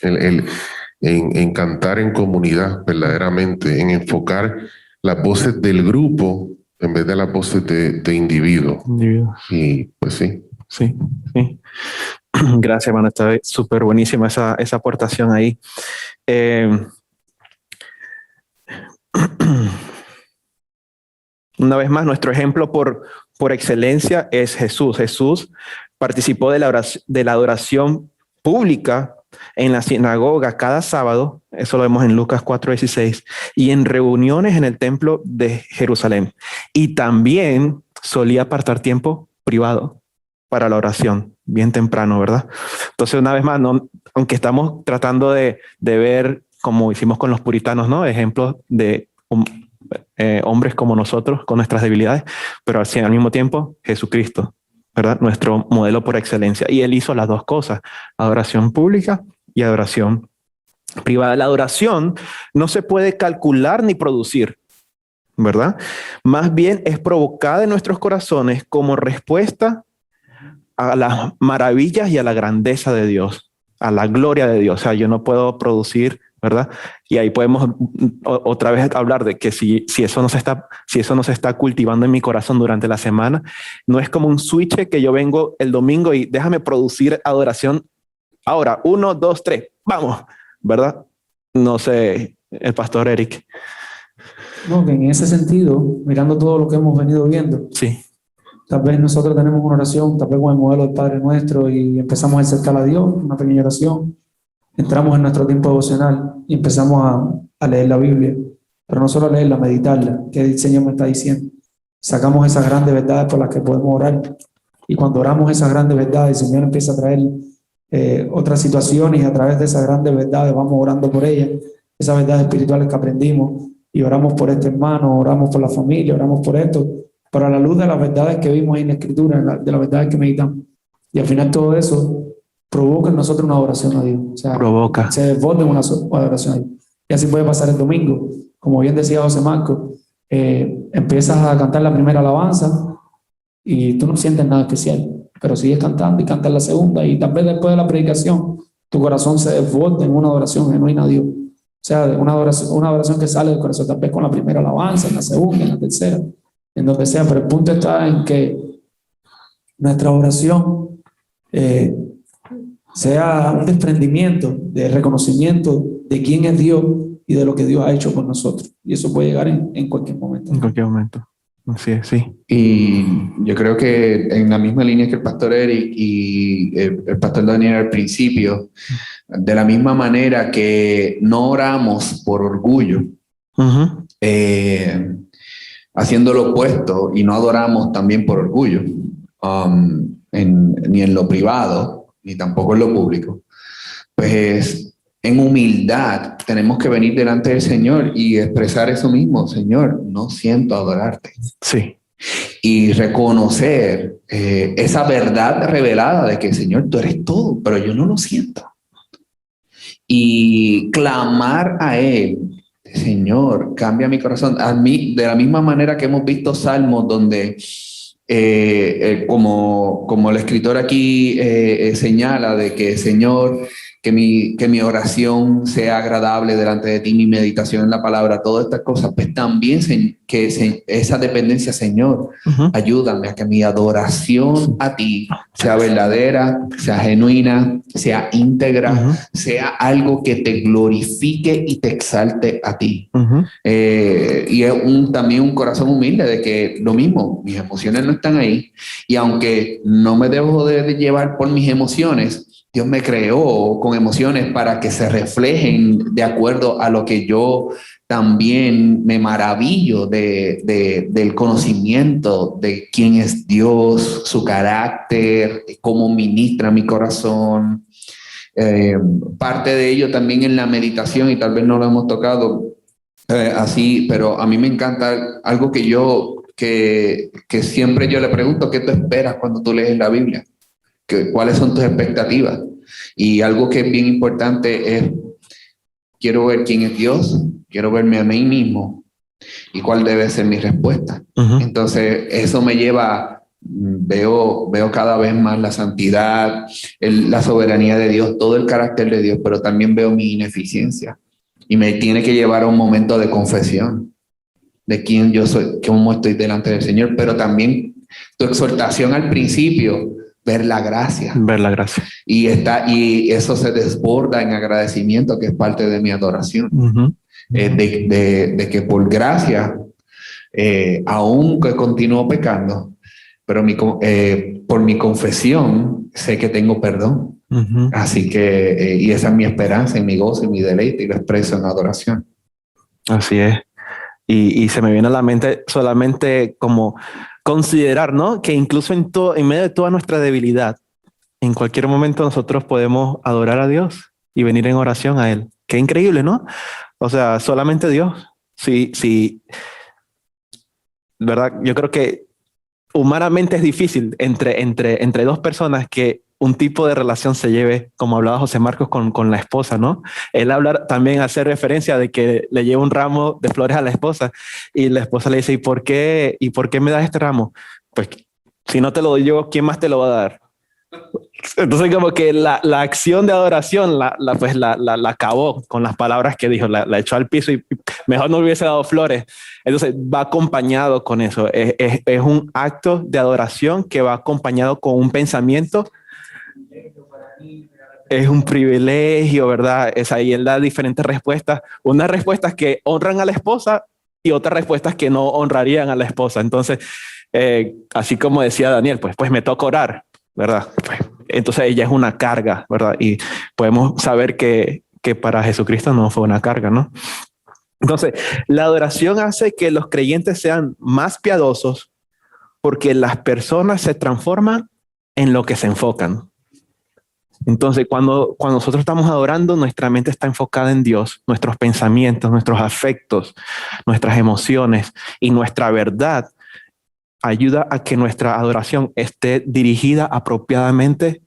en cantar en comunidad verdaderamente, en enfocar las voces del grupo en vez de las voces de individuos. Y pues sí.
Sí. Gracias, hermano. Está súper buenísima esa aportación ahí. Una vez más, nuestro ejemplo por excelencia es Jesús. Jesús participó de la adoración pública en la sinagoga cada sábado, eso lo vemos en Lucas 4:16, y en reuniones en el templo de Jerusalén. Y también solía apartar tiempo privado para la oración, bien temprano, ¿verdad? Entonces, una vez más, no, aunque estamos tratando de ver, como hicimos con los puritanos, ¿no? Ejemplos de hombres como nosotros, con nuestras debilidades, pero al mismo tiempo, Jesucristo, ¿verdad? Nuestro modelo por excelencia. Y él hizo las dos cosas, adoración pública y adoración privada. La adoración no se puede calcular ni producir, ¿verdad? Más bien es provocada en nuestros corazones como respuesta a las maravillas y a la grandeza de Dios, a la gloria de Dios. O sea, yo no puedo producir, ¿verdad? Y ahí podemos otra vez hablar de que si eso no se está cultivando en mi corazón durante la semana, no es como un switch que yo vengo el domingo y déjame producir adoración ahora, 1, 2, 3, vamos, ¿verdad? No sé, el pastor Eric.
No, que en ese sentido, mirando todo lo que hemos venido viendo,
Sí.
tal vez nosotros tenemos una oración, tal vez con el modelo del Padre Nuestro, y empezamos a acercar a Dios, una pequeña oración. Entramos en nuestro tiempo devocional y empezamos a leer la Biblia, pero no solo a leerla, a meditarla, que el Señor me está diciendo. Sacamos esas grandes verdades por las que podemos orar, y cuando oramos esas grandes verdades, el Señor empieza a traer otras situaciones, y a través de esas grandes verdades vamos orando por ellas, esas verdades espirituales que aprendimos, y oramos por este hermano, oramos por la familia, oramos por esto, pero a la luz de las verdades que vimos en la Escritura, de las verdades que meditamos. Y al final todo eso provoca en nosotros una adoración a Dios. O sea,
Provoca.
se desborda en una adoración a Dios. Y así puede pasar el domingo. Como bien decía José Marco, empiezas a cantar la primera alabanza y tú no sientes nada especial, pero sigues cantando y cantas la segunda, y tal vez después de la predicación tu corazón se desborda en una adoración genuina a Dios. O sea, una adoración que sale del corazón, tal vez con la primera alabanza, en la segunda, en la tercera, en donde sea, pero el punto está en que nuestra oración sea un desprendimiento de reconocimiento de quién es Dios y de lo que Dios ha hecho con nosotros. Y eso puede llegar en cualquier momento.
En cualquier momento. Así es, sí.
Y yo creo que en la misma línea que el pastor Eric y el pastor Daniel al principio, de la misma manera que no oramos por orgullo, haciendo lo opuesto, y no adoramos también por orgullo, ni en lo privado, ni tampoco en lo público, pues en humildad tenemos que venir delante del Señor y expresar eso mismo: Señor, no siento adorarte.
Sí.
Y reconocer esa verdad revelada de que, Señor, tú eres todo, pero yo no lo siento. Y clamar a Él: Señor, cambia mi corazón. A mí, de la misma manera que hemos visto salmos donde, como el escritor aquí señala, de que, Señor, que mi oración sea agradable delante de ti, mi meditación en la palabra, todas estas cosas, pues también esa dependencia, Señor, ayúdame a que mi adoración a ti sea verdadera, sea genuina, sea íntegra, sea algo que te glorifique y te exalte a ti. Y es también un corazón humilde de que lo mismo, mis emociones no están ahí, y aunque no me dejo de llevar por mis emociones, Dios me creó con emociones para que se reflejen de acuerdo a lo que yo también me maravillo del conocimiento de quién es Dios, su carácter, cómo ministra mi corazón. Parte de ello también en la meditación, y tal vez no lo hemos tocado así, pero a mí me encanta algo que siempre yo le pregunto: ¿qué tú esperas cuando tú lees la Biblia? ¿Cuáles son tus expectativas? Y algo que es bien importante es: quiero ver quién es Dios, quiero verme a mí mismo y cuál debe ser mi respuesta. Entonces eso me lleva, veo cada vez más la santidad, la soberanía de Dios, todo el carácter de Dios, pero también veo mi ineficiencia, y me tiene que llevar a un momento de confesión de quién yo soy, cómo estoy delante del Señor, pero también tu exhortación al principio: ver la gracia.
Ver la gracia.
Y eso se desborda en agradecimiento, que es parte de mi adoración. De que por gracia, aunque continúo pecando, pero por mi confesión sé que tengo perdón. Así que, y esa es mi esperanza y mi gozo y mi deleite y lo expreso en adoración.
Así es. Y se me viene a la mente solamente como considerar, ¿no? Que incluso en medio de toda nuestra debilidad, en cualquier momento nosotros podemos adorar a Dios y venir en oración a Él. Qué increíble, ¿no? O sea, solamente Dios. Sí, ¿verdad? Yo creo que humanamente es difícil entre dos personas que un tipo de relación se lleve, como hablaba José Marcos con la esposa, ¿no? Él también hace referencia de que le lleva un ramo de flores a la esposa y la esposa le dice, ¿y por qué me das este ramo? Pues si no te lo doy yo, ¿quién más te lo va a dar? Entonces como que la acción de adoración la acabó con las palabras que dijo, la echó al piso y mejor no le hubiese dado flores. Entonces va acompañado con eso. Es un acto de adoración que va acompañado con un pensamiento. Es un privilegio, ¿verdad? Es ahí él da diferentes respuestas. Unas respuestas que honran a la esposa y otras respuestas que no honrarían a la esposa. Entonces, así como decía Daniel, pues me toca orar, ¿verdad? Pues, entonces ella es una carga, ¿verdad? Y podemos saber que para Jesucristo no fue una carga, ¿no? Entonces, la adoración hace que los creyentes sean más piadosos porque las personas se transforman en lo que se enfocan. Entonces, cuando nosotros estamos adorando, nuestra mente está enfocada en Dios, nuestros pensamientos, nuestros afectos, nuestras emociones y nuestra verdad ayuda a que nuestra adoración esté dirigida apropiadamente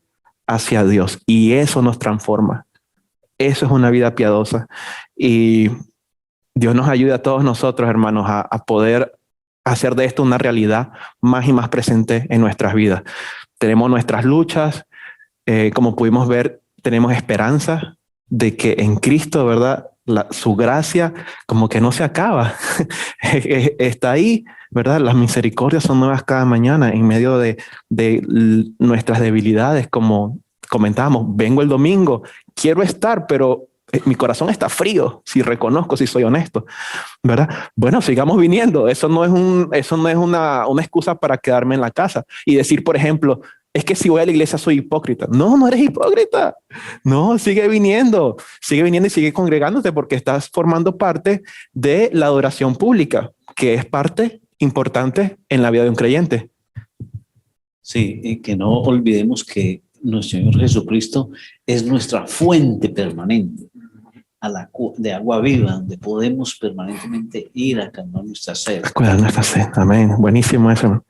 hacia Dios y eso nos transforma. Eso es una vida piadosa y Dios nos ayuda a todos nosotros, hermanos, a poder hacer de esto una realidad más y más presente en nuestras vidas. Tenemos nuestras luchas, como pudimos ver, tenemos esperanza de que en Cristo, ¿verdad? Su gracia como que no se acaba, está ahí, ¿verdad? Las misericordias son nuevas cada mañana en medio de nuestras debilidades, como comentábamos, vengo el domingo, quiero estar, pero mi corazón está frío, si reconozco, si soy honesto, ¿verdad? Bueno, sigamos viniendo, eso no es una excusa para quedarme en la casa y decir, por ejemplo, es que si voy a la iglesia soy hipócrita. No, no eres hipócrita. No, sigue viniendo y sigue congregándote porque estás formando parte de la adoración pública, que es parte importante en la vida de un creyente.
Sí, y que no olvidemos que nuestro Señor Jesucristo es nuestra fuente permanente de agua viva, donde podemos permanentemente ir a calmar nuestra sed.
A cuidar nuestra sed. Amén. Buenísimo eso.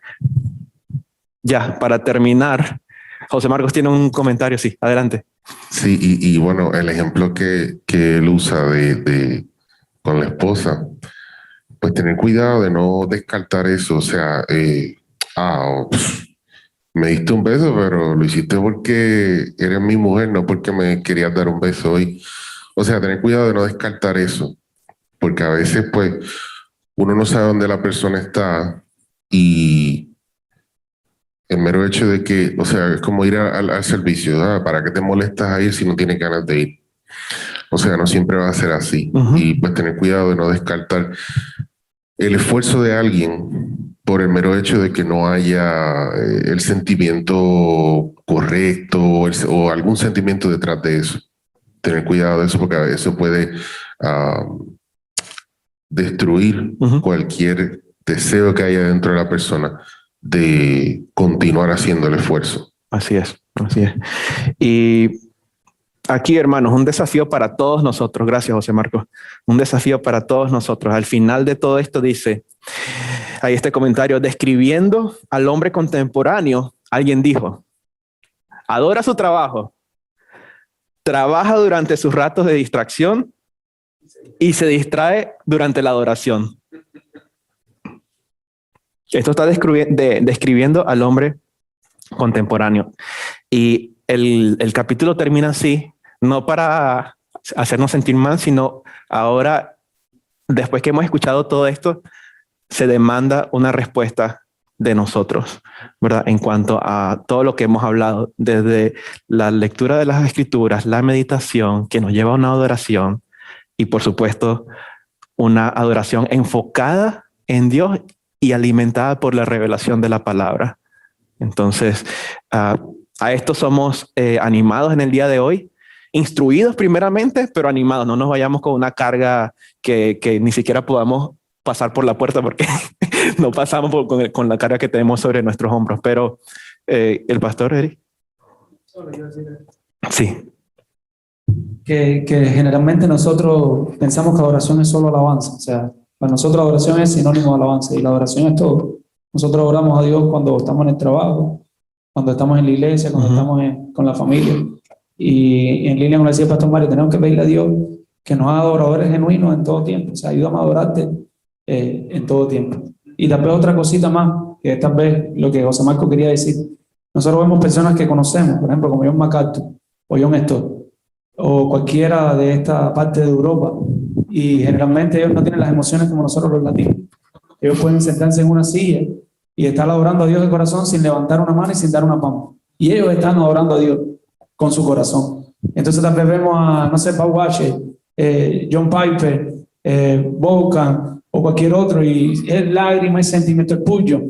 Ya, para terminar, José Marcos tiene un comentario, sí, adelante.
Sí, y bueno, el ejemplo que él usa con la esposa, pues tener cuidado de no descartar eso, o sea, me diste un beso, pero lo hiciste porque eres mi mujer, no porque me querías dar un beso hoy. O sea, tener cuidado de no descartar eso, porque a veces pues uno no sabe dónde la persona está y el mero hecho de que, o sea, es como ir al servicio, ¿verdad? ¿Para qué te molestas a ir si no tienes ganas de ir? O sea, no siempre va a ser así. Y pues tener cuidado de no descartar el esfuerzo de alguien por el mero hecho de que no haya el sentimiento correcto o algún sentimiento detrás de eso. Tener cuidado de eso porque eso puede destruir cualquier deseo que haya dentro de la persona de continuar haciendo el esfuerzo.
Así es. Y aquí, hermanos, un desafío para todos nosotros. Gracias, José Marcos. Un desafío para todos nosotros. Al final de todo esto dice, hay este comentario, describiendo al hombre contemporáneo, alguien dijo, adora su trabajo, trabaja durante sus ratos de distracción y se distrae durante la adoración. Esto está describiendo al hombre contemporáneo. Y el capítulo termina así, no para hacernos sentir mal, sino ahora, después que hemos escuchado todo esto, se demanda una respuesta de nosotros, ¿verdad? En cuanto a todo lo que hemos hablado, desde la lectura de las escrituras, la meditación que nos lleva a una adoración y, por supuesto, una adoración enfocada en Dios y alimentada por la revelación de la palabra. Entonces, A esto somos animados en el día de hoy, instruidos primeramente, pero animados. No nos vayamos con una carga que ni siquiera podamos pasar por la puerta porque no pasamos con la carga que tenemos sobre nuestros hombros. Pero el pastor Eric. Sí.
Que generalmente nosotros pensamos que la oración es solo alabanza. O sea, para nosotros la oración es sinónimo de alabanza y la oración es todo. Nosotros oramos a Dios cuando estamos en el trabajo, cuando estamos en la iglesia, cuando estamos con la familia. Y en línea con lo que decía el pastor Mario, tenemos que pedirle a Dios que nos haga adoradores genuinos en todo tiempo. O sea, ayúdame a adorarte en todo tiempo. Y tal vez otra cosita más, que tal vez lo que José Marco quería decir. Nosotros vemos personas que conocemos, por ejemplo, como John MacArthur o John Stott, o cualquiera de esta parte de Europa, y generalmente ellos no tienen las emociones como nosotros los latinos. Ellos pueden sentarse en una silla y estar adorando a Dios de corazón sin levantar una mano y sin dar una palma. Y ellos están adorando a Dios con su corazón. Entonces tal vez vemos a, no sé, Paul Washer, John Piper, Volcan o cualquier otro, y es lágrima y sentimiento el puño,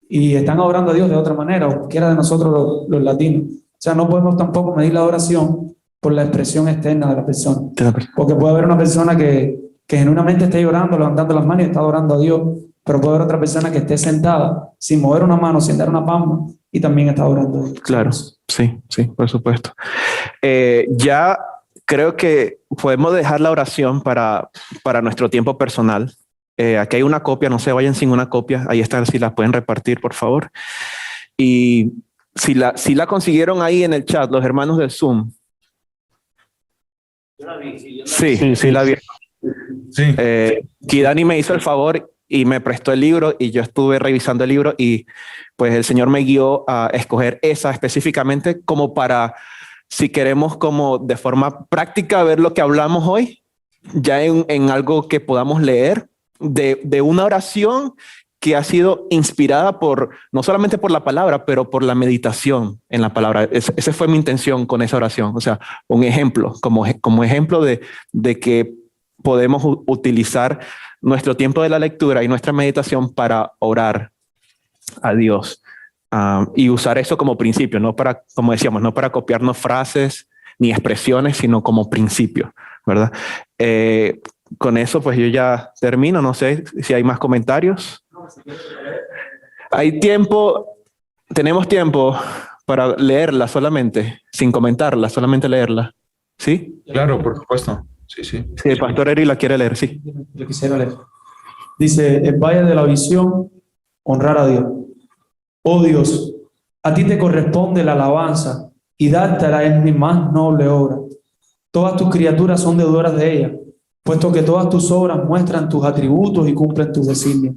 y están adorando a Dios de otra manera, o cualquiera de nosotros los latinos. O sea, no podemos tampoco medir la adoración por la expresión externa de la persona. Porque puede haber una persona que genuinamente esté llorando, levantando las manos y está adorando a Dios, pero puede haber otra persona que esté sentada sin mover una mano, sin dar una palma, y también está adorando a Dios.
Claro, sí, por supuesto. Ya creo que podemos dejar la oración para nuestro tiempo personal. Aquí hay una copia, no se vayan sin una copia. Ahí está, si la pueden repartir, por favor. Y si la consiguieron ahí en el chat, los hermanos del Zoom. Sí, la vi.
Sí.
Kidani me hizo el favor y me prestó el libro y yo estuve revisando el libro y pues el Señor me guió a escoger esa específicamente como para, si queremos como de forma práctica ver lo que hablamos hoy, ya en algo que podamos leer de una oración que ha sido inspirada no solamente por la palabra, pero por la meditación en la palabra. Esa fue mi intención con esa oración. O sea, un ejemplo, como ejemplo de que podemos utilizar nuestro tiempo de la lectura y nuestra meditación para orar a Dios y usar eso como principio, no para, como decíamos, no para copiarnos frases ni expresiones, sino como principio, ¿verdad? Con eso, pues yo ya termino. No sé si hay más comentarios. Hay tiempo, tenemos tiempo para leerla solamente, sin comentarla, solamente leerla. ¿Sí?
Claro, por supuesto. Sí.
Sí, el pastor Eri la quiere leer, sí.
Yo quisiera leer. Dice, el valle de la visión, honrar a Dios. Oh Dios, a ti te corresponde la alabanza y dártela es mi más noble obra. Todas tus criaturas son deudores de ella, puesto que todas tus obras muestran tus atributos y cumplen tus designios.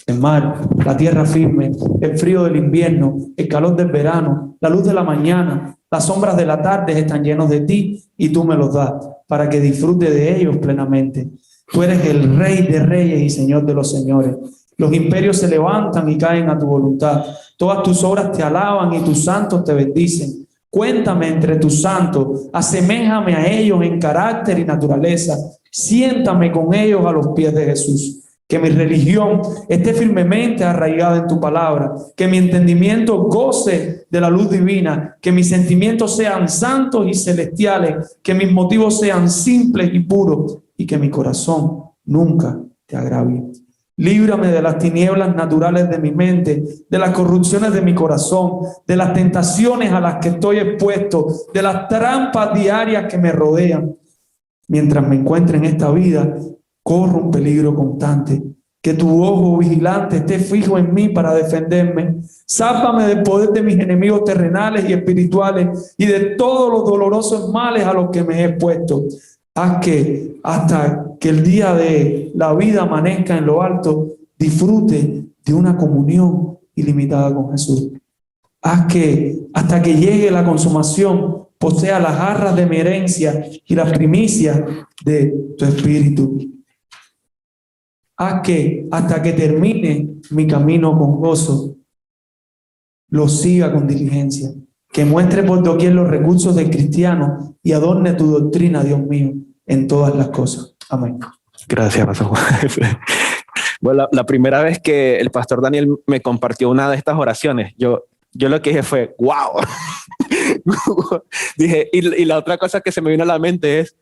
El mar, la tierra firme, el frío del invierno, el calor del verano, la luz de la mañana, las sombras de la tarde están llenos de ti y tú me los das para que disfrute de ellos plenamente. Tú eres el Rey de reyes y Señor de los señores. Los imperios se levantan y caen a tu voluntad. Todas tus obras te alaban y tus santos te bendicen. Cuéntame entre tus santos, aseméjame a ellos en carácter y naturaleza. Siéntame con ellos a los pies de Jesús. Que mi religión esté firmemente arraigada en tu palabra, que mi entendimiento goce de la luz divina, que mis sentimientos sean santos y celestiales, que mis motivos sean simples y puros y que mi corazón nunca te agravie. Líbrame de las tinieblas naturales de mi mente, de las corrupciones de mi corazón, de las tentaciones a las que estoy expuesto, de las trampas diarias que me rodean. Mientras me encuentre en esta vida, corro un peligro constante. Que tu ojo vigilante esté fijo en mí para defenderme. Sálvame del poder de mis enemigos terrenales y espirituales y de todos los dolorosos males a los que me he expuesto. Haz que hasta que el día de la vida amanezca en lo alto, disfrute de una comunión ilimitada con Jesús. Haz que hasta que llegue la consumación, posea las arras de mi herencia y las primicias de tu espíritu. Haz que hasta que termine mi camino con gozo, lo siga con diligencia. Que muestre por doquier los recursos del cristiano y adorne tu doctrina, Dios mío, en todas las cosas. Amén.
Gracias, pastor Juan. Bueno, la primera vez que el pastor Daniel me compartió una de estas oraciones, yo yo lo que dije fue, wow. Dije, y la otra cosa que se me vino a la mente es,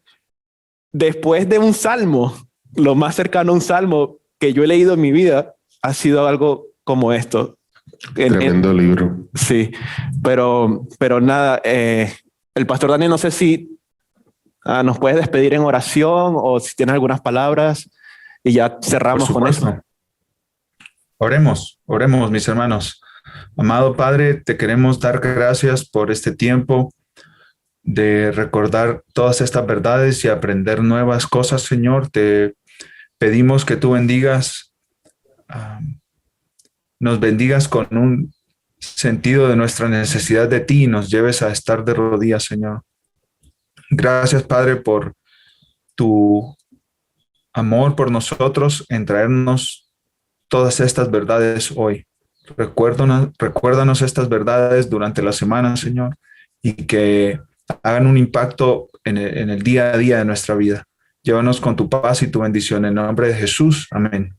después de un salmo, lo más cercano a un salmo que yo he leído en mi vida ha sido algo como esto.
Tremendo libro.
Sí, pero nada, el pastor Daniel, no sé si nos puedes despedir en oración o si tienes algunas palabras y ya cerramos con esto.
Oremos, mis hermanos. Amado Padre, te queremos dar gracias por este tiempo de recordar todas estas verdades y aprender nuevas cosas, Señor. Te pedimos que tú bendigas, nos bendigas con un sentido de nuestra necesidad de ti y nos lleves a estar de rodillas, Señor. Gracias, Padre, por tu amor por nosotros en traernos todas estas verdades hoy. Recuérdanos estas verdades durante la semana, Señor, y que hagan un impacto en el día a día de nuestra vida. Llévanos con tu paz y tu bendición. En el nombre de Jesús. Amén.